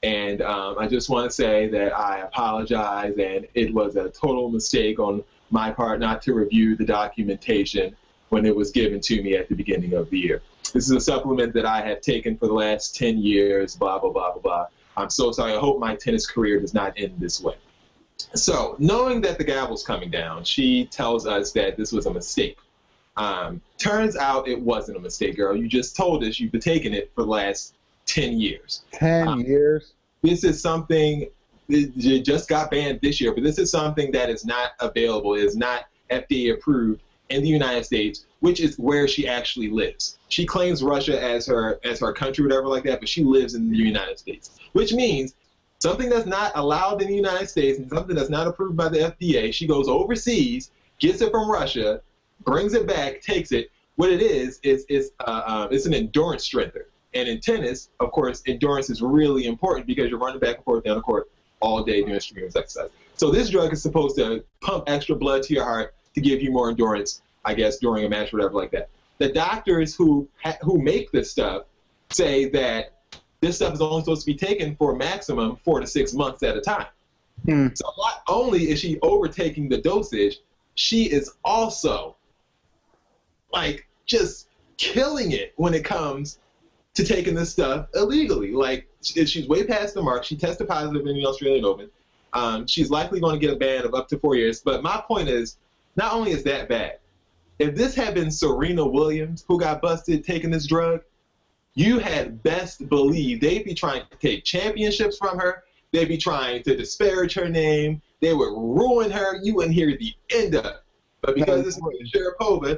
S1: And I just want to say that I apologize, and it was a total mistake on my part not to review the documentation when it was given to me at the beginning of the year. This is a supplement that I have taken for the last 10 years, blah, blah, blah, blah, blah. I'm so sorry. I hope my tennis career does not end this way. So knowing that the gavel's coming down, she tells us that this was a mistake. Turns out it wasn't a mistake, girl. You just told us you've been taking it for the last 10 years.
S4: 10 years?
S1: This is something that just got banned this year, but this is something that is not available, is not FDA approved in the United States, which is where she actually lives. She claims Russia as her country, whatever like that, but she lives in the United States, which means something that's not allowed in the United States and something that's not approved by the FDA, she goes overseas, gets it from Russia, brings it back, takes it. What it is it's an endurance strengthener. And in tennis, of course, endurance is really important because you're running back and forth down the court all day doing strenuous exercise. So this drug is supposed to pump extra blood to your heart to give you more endurance, I guess, during a match or whatever like that. The doctors who make this stuff say that this stuff is only supposed to be taken for a maximum 4 to 6 months at a time. So not only is she overtaking the dosage, she is also like just killing it when it comes to taking this stuff illegally. Like, she's way past the mark. She tested positive in the Australian Open. She's likely going to get a ban of up to 4 years. But my point is, not only is that bad, if this had been Serena Williams who got busted taking this drug, you had best believe they'd be trying to take championships from her. They'd be trying to disparage her name. They would ruin her. You wouldn't hear the end of it. But because it's Sharapova,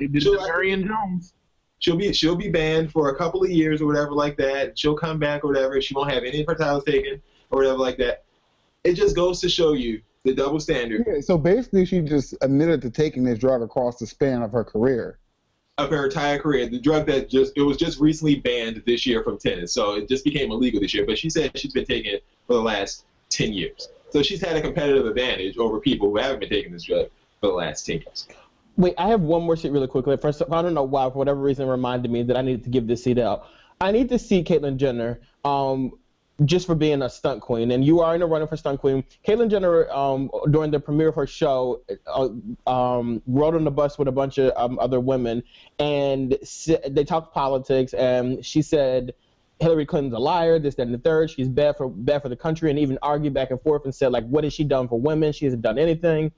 S1: she'll be banned for a couple of years or whatever like that. She'll come back or whatever. She won't have any of her titles taken or whatever like that. It just goes to show you the double standard
S4: Yeah, so basically, she just admitted to taking this drug across the span of her career.
S1: of her entire career. The drug that it was just recently banned this year from tennis, so it just became illegal this year. But she said she's been taking it for the last 10 years. So she's had a competitive advantage over people who haven't been taking this drug for the last 10 years.
S2: Wait, I have one more seat really quickly. First, I don't know why, for whatever reason, it reminded me that I needed to give this seat out. I need to see Caitlyn Jenner just for being a stunt queen. And you are in the running for stunt queen. Caitlyn Jenner, during the premiere of her show, rode on the bus with a bunch of other women, and they talked politics, and she said Hillary Clinton's a liar, this, that, and the third. She's bad for the country, and even argued back and forth and said, like, what has she done for women? She hasn't done anything.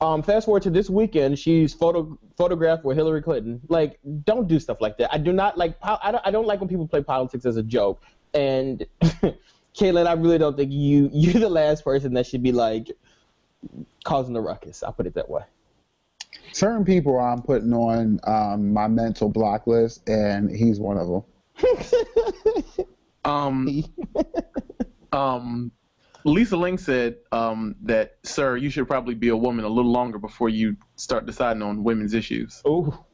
S2: Fast forward to this weekend, she's photographed with Hillary Clinton. Like, don't do stuff like that. I do not like. I don't like when people play politics as a joke. And Caitlyn, I really don't think you're the last person that should be like causing the ruckus. I'll put it that way.
S4: Certain people I'm putting on my mental block list, and he's one of
S3: them. Lisa Ling said that, sir, you should probably be a woman a little longer before you start deciding on women's issues.
S2: Oh,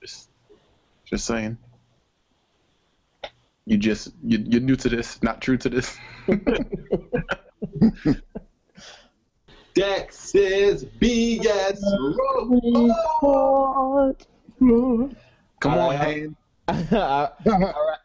S3: just saying. You're new to this, not true to this.
S1: Dex's BS report.
S3: Come on, Hayden.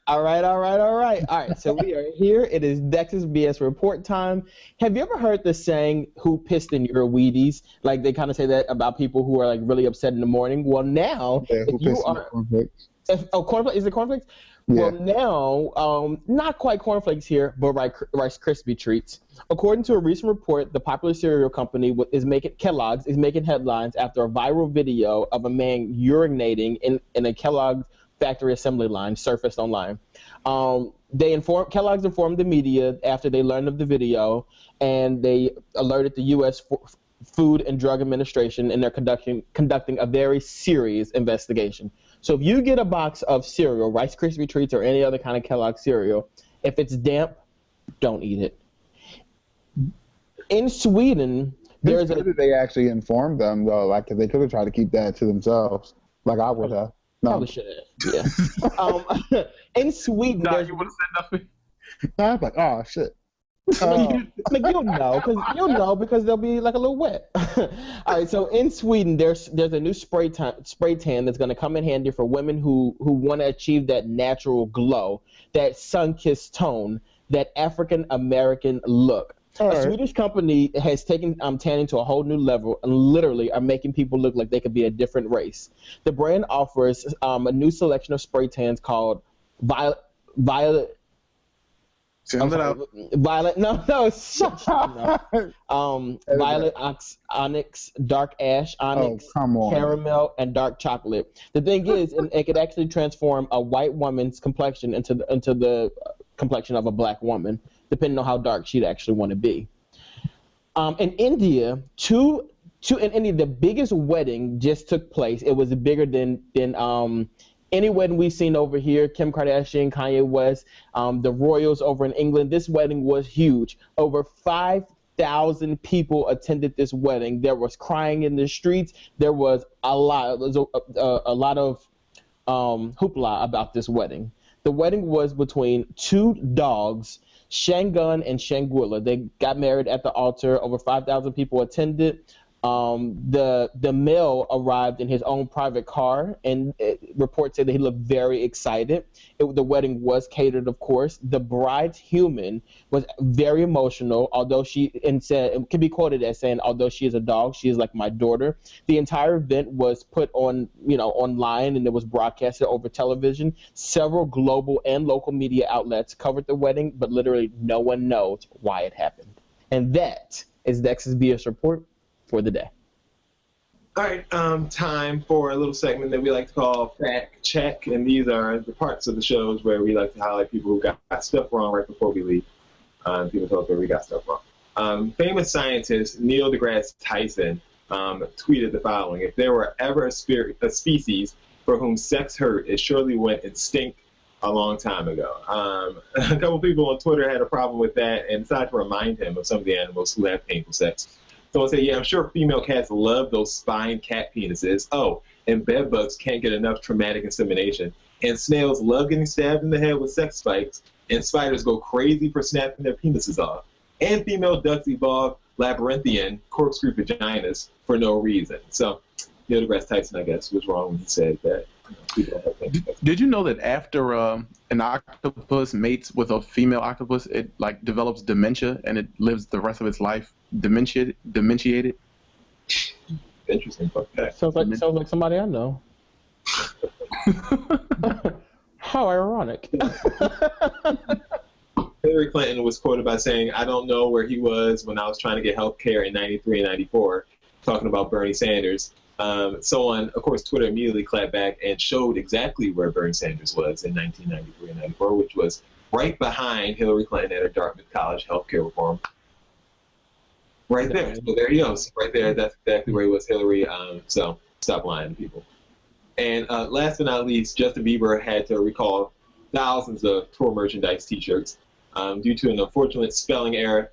S2: All right. So we are here. It is Dex's BS report time. Have you ever heard the saying, "Who pissed in your Wheaties"? Like, they kind of say that about people who are like really upset in the morning. Well, now if you are, cornflakes. Is it cornflakes? Yeah. Well, now, not quite cornflakes here, but Rice Krispie treats. According to a recent report, the popular cereal company Kellogg's is making headlines after a viral video of a man urinating in a Kellogg's factory assembly line surfaced online. Kellogg's informed the media after they learned of the video, and they alerted the U.S. Food and Drug Administration, and they're conducting a very serious investigation. So if you get a box of cereal, Rice Krispie treats or any other kind of Kellogg cereal, if it's damp, don't eat it. In Sweden, there's
S4: they actually informed them though, like, 'cause they could have tried to keep that to themselves, like I would have. No.
S2: Probably should have. Yeah. In Sweden,
S3: you would have said nothing.
S4: I was like, oh shit.
S2: You'll know because they'll be like a little wet. All right, so in Sweden, there's a new spray tan that's going to come in handy for women who want to achieve that natural glow, that sun-kissed tone, that African American look. A Swedish company has taken tanning to a whole new level and literally are making people look like they could be a different race. The brand offers a new selection of spray tans called Violet. Violet. No. Violet Onyx, Dark Ash, Onyx, Caramel, and Dark Chocolate. The thing is, it could actually transform a white woman's complexion into the complexion of a black woman, depending on how dark she'd actually want to be. In India, the biggest wedding just took place. It was bigger than any wedding we've seen over here. Kim Kardashian, Kanye West, the royals over in England. This wedding was huge. Over 5,000 people attended this wedding. There was crying in the streets. There was a lot of hoopla about this wedding. The wedding was between two dogs, Shangun and Shangula. They got married at the altar. Over 5,000 people attended. The male arrived in his own private car, and reports say that he looked very excited. The wedding was catered, of course. The bride's human was very emotional, it can be quoted as saying, although she is a dog, she is like my daughter. The entire event was put on, online, and it was broadcasted over television. Several global and local media outlets covered the wedding, but literally no one knows why it happened. And that is Dex's BS report for the day.
S1: All right, time for a little segment that we like to call Fact Check, and these are the parts of the shows where we like to highlight people who got stuff wrong right before we leave. People tell us where we got stuff wrong. Famous scientist Neil deGrasse Tyson tweeted the following: "If there were ever a species for whom sex hurt, it surely went extinct a long time ago. A couple people on Twitter had a problem with that and decided to remind him of some of the animals who have painful sex. Someone said, yeah, I'm sure female cats love those spined cat penises. Oh, and bed bugs can't get enough traumatic insemination. And snails love getting stabbed in the head with sex spikes. And spiders go crazy for snapping their penises off. And female ducks evolve labyrinthian corkscrew vaginas for no reason. So Neil deGrasse Tyson, I guess, was wrong when he said that.
S3: Did you know that after an octopus mates with a female octopus, it like develops dementia and it lives the rest of its life dementiated?
S1: Interesting. Okay.
S2: Sounds like somebody I know. How ironic.
S1: Hillary Clinton was quoted by saying, I don't know where he was when I was trying to get health care in 93 and 94, talking about Bernie Sanders. Someone, of course, Twitter immediately clapped back and showed exactly where Bernie Sanders was in 1993 and 94, which was right behind Hillary Clinton at her Dartmouth College healthcare reform. Right there. So there he goes. Right there. That's exactly where he was, Hillary. So stop lying to people. And last but not least, Justin Bieber had to recall thousands of tour merchandise T-shirts due to an unfortunate spelling error.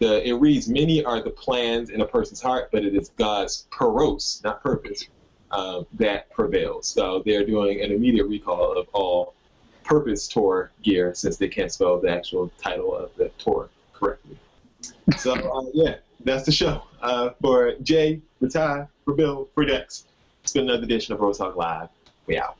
S1: It reads, many are the plans in a person's heart, but it is God's purpose, not purpose, that prevails. So they're doing an immediate recall of all Purpose Tour gear since they can't spell the actual title of the tour correctly. So, yeah, that's the show. For Jay, for Ty, for Bill, for Dex, it's been another edition of Rose Talk Live. We out.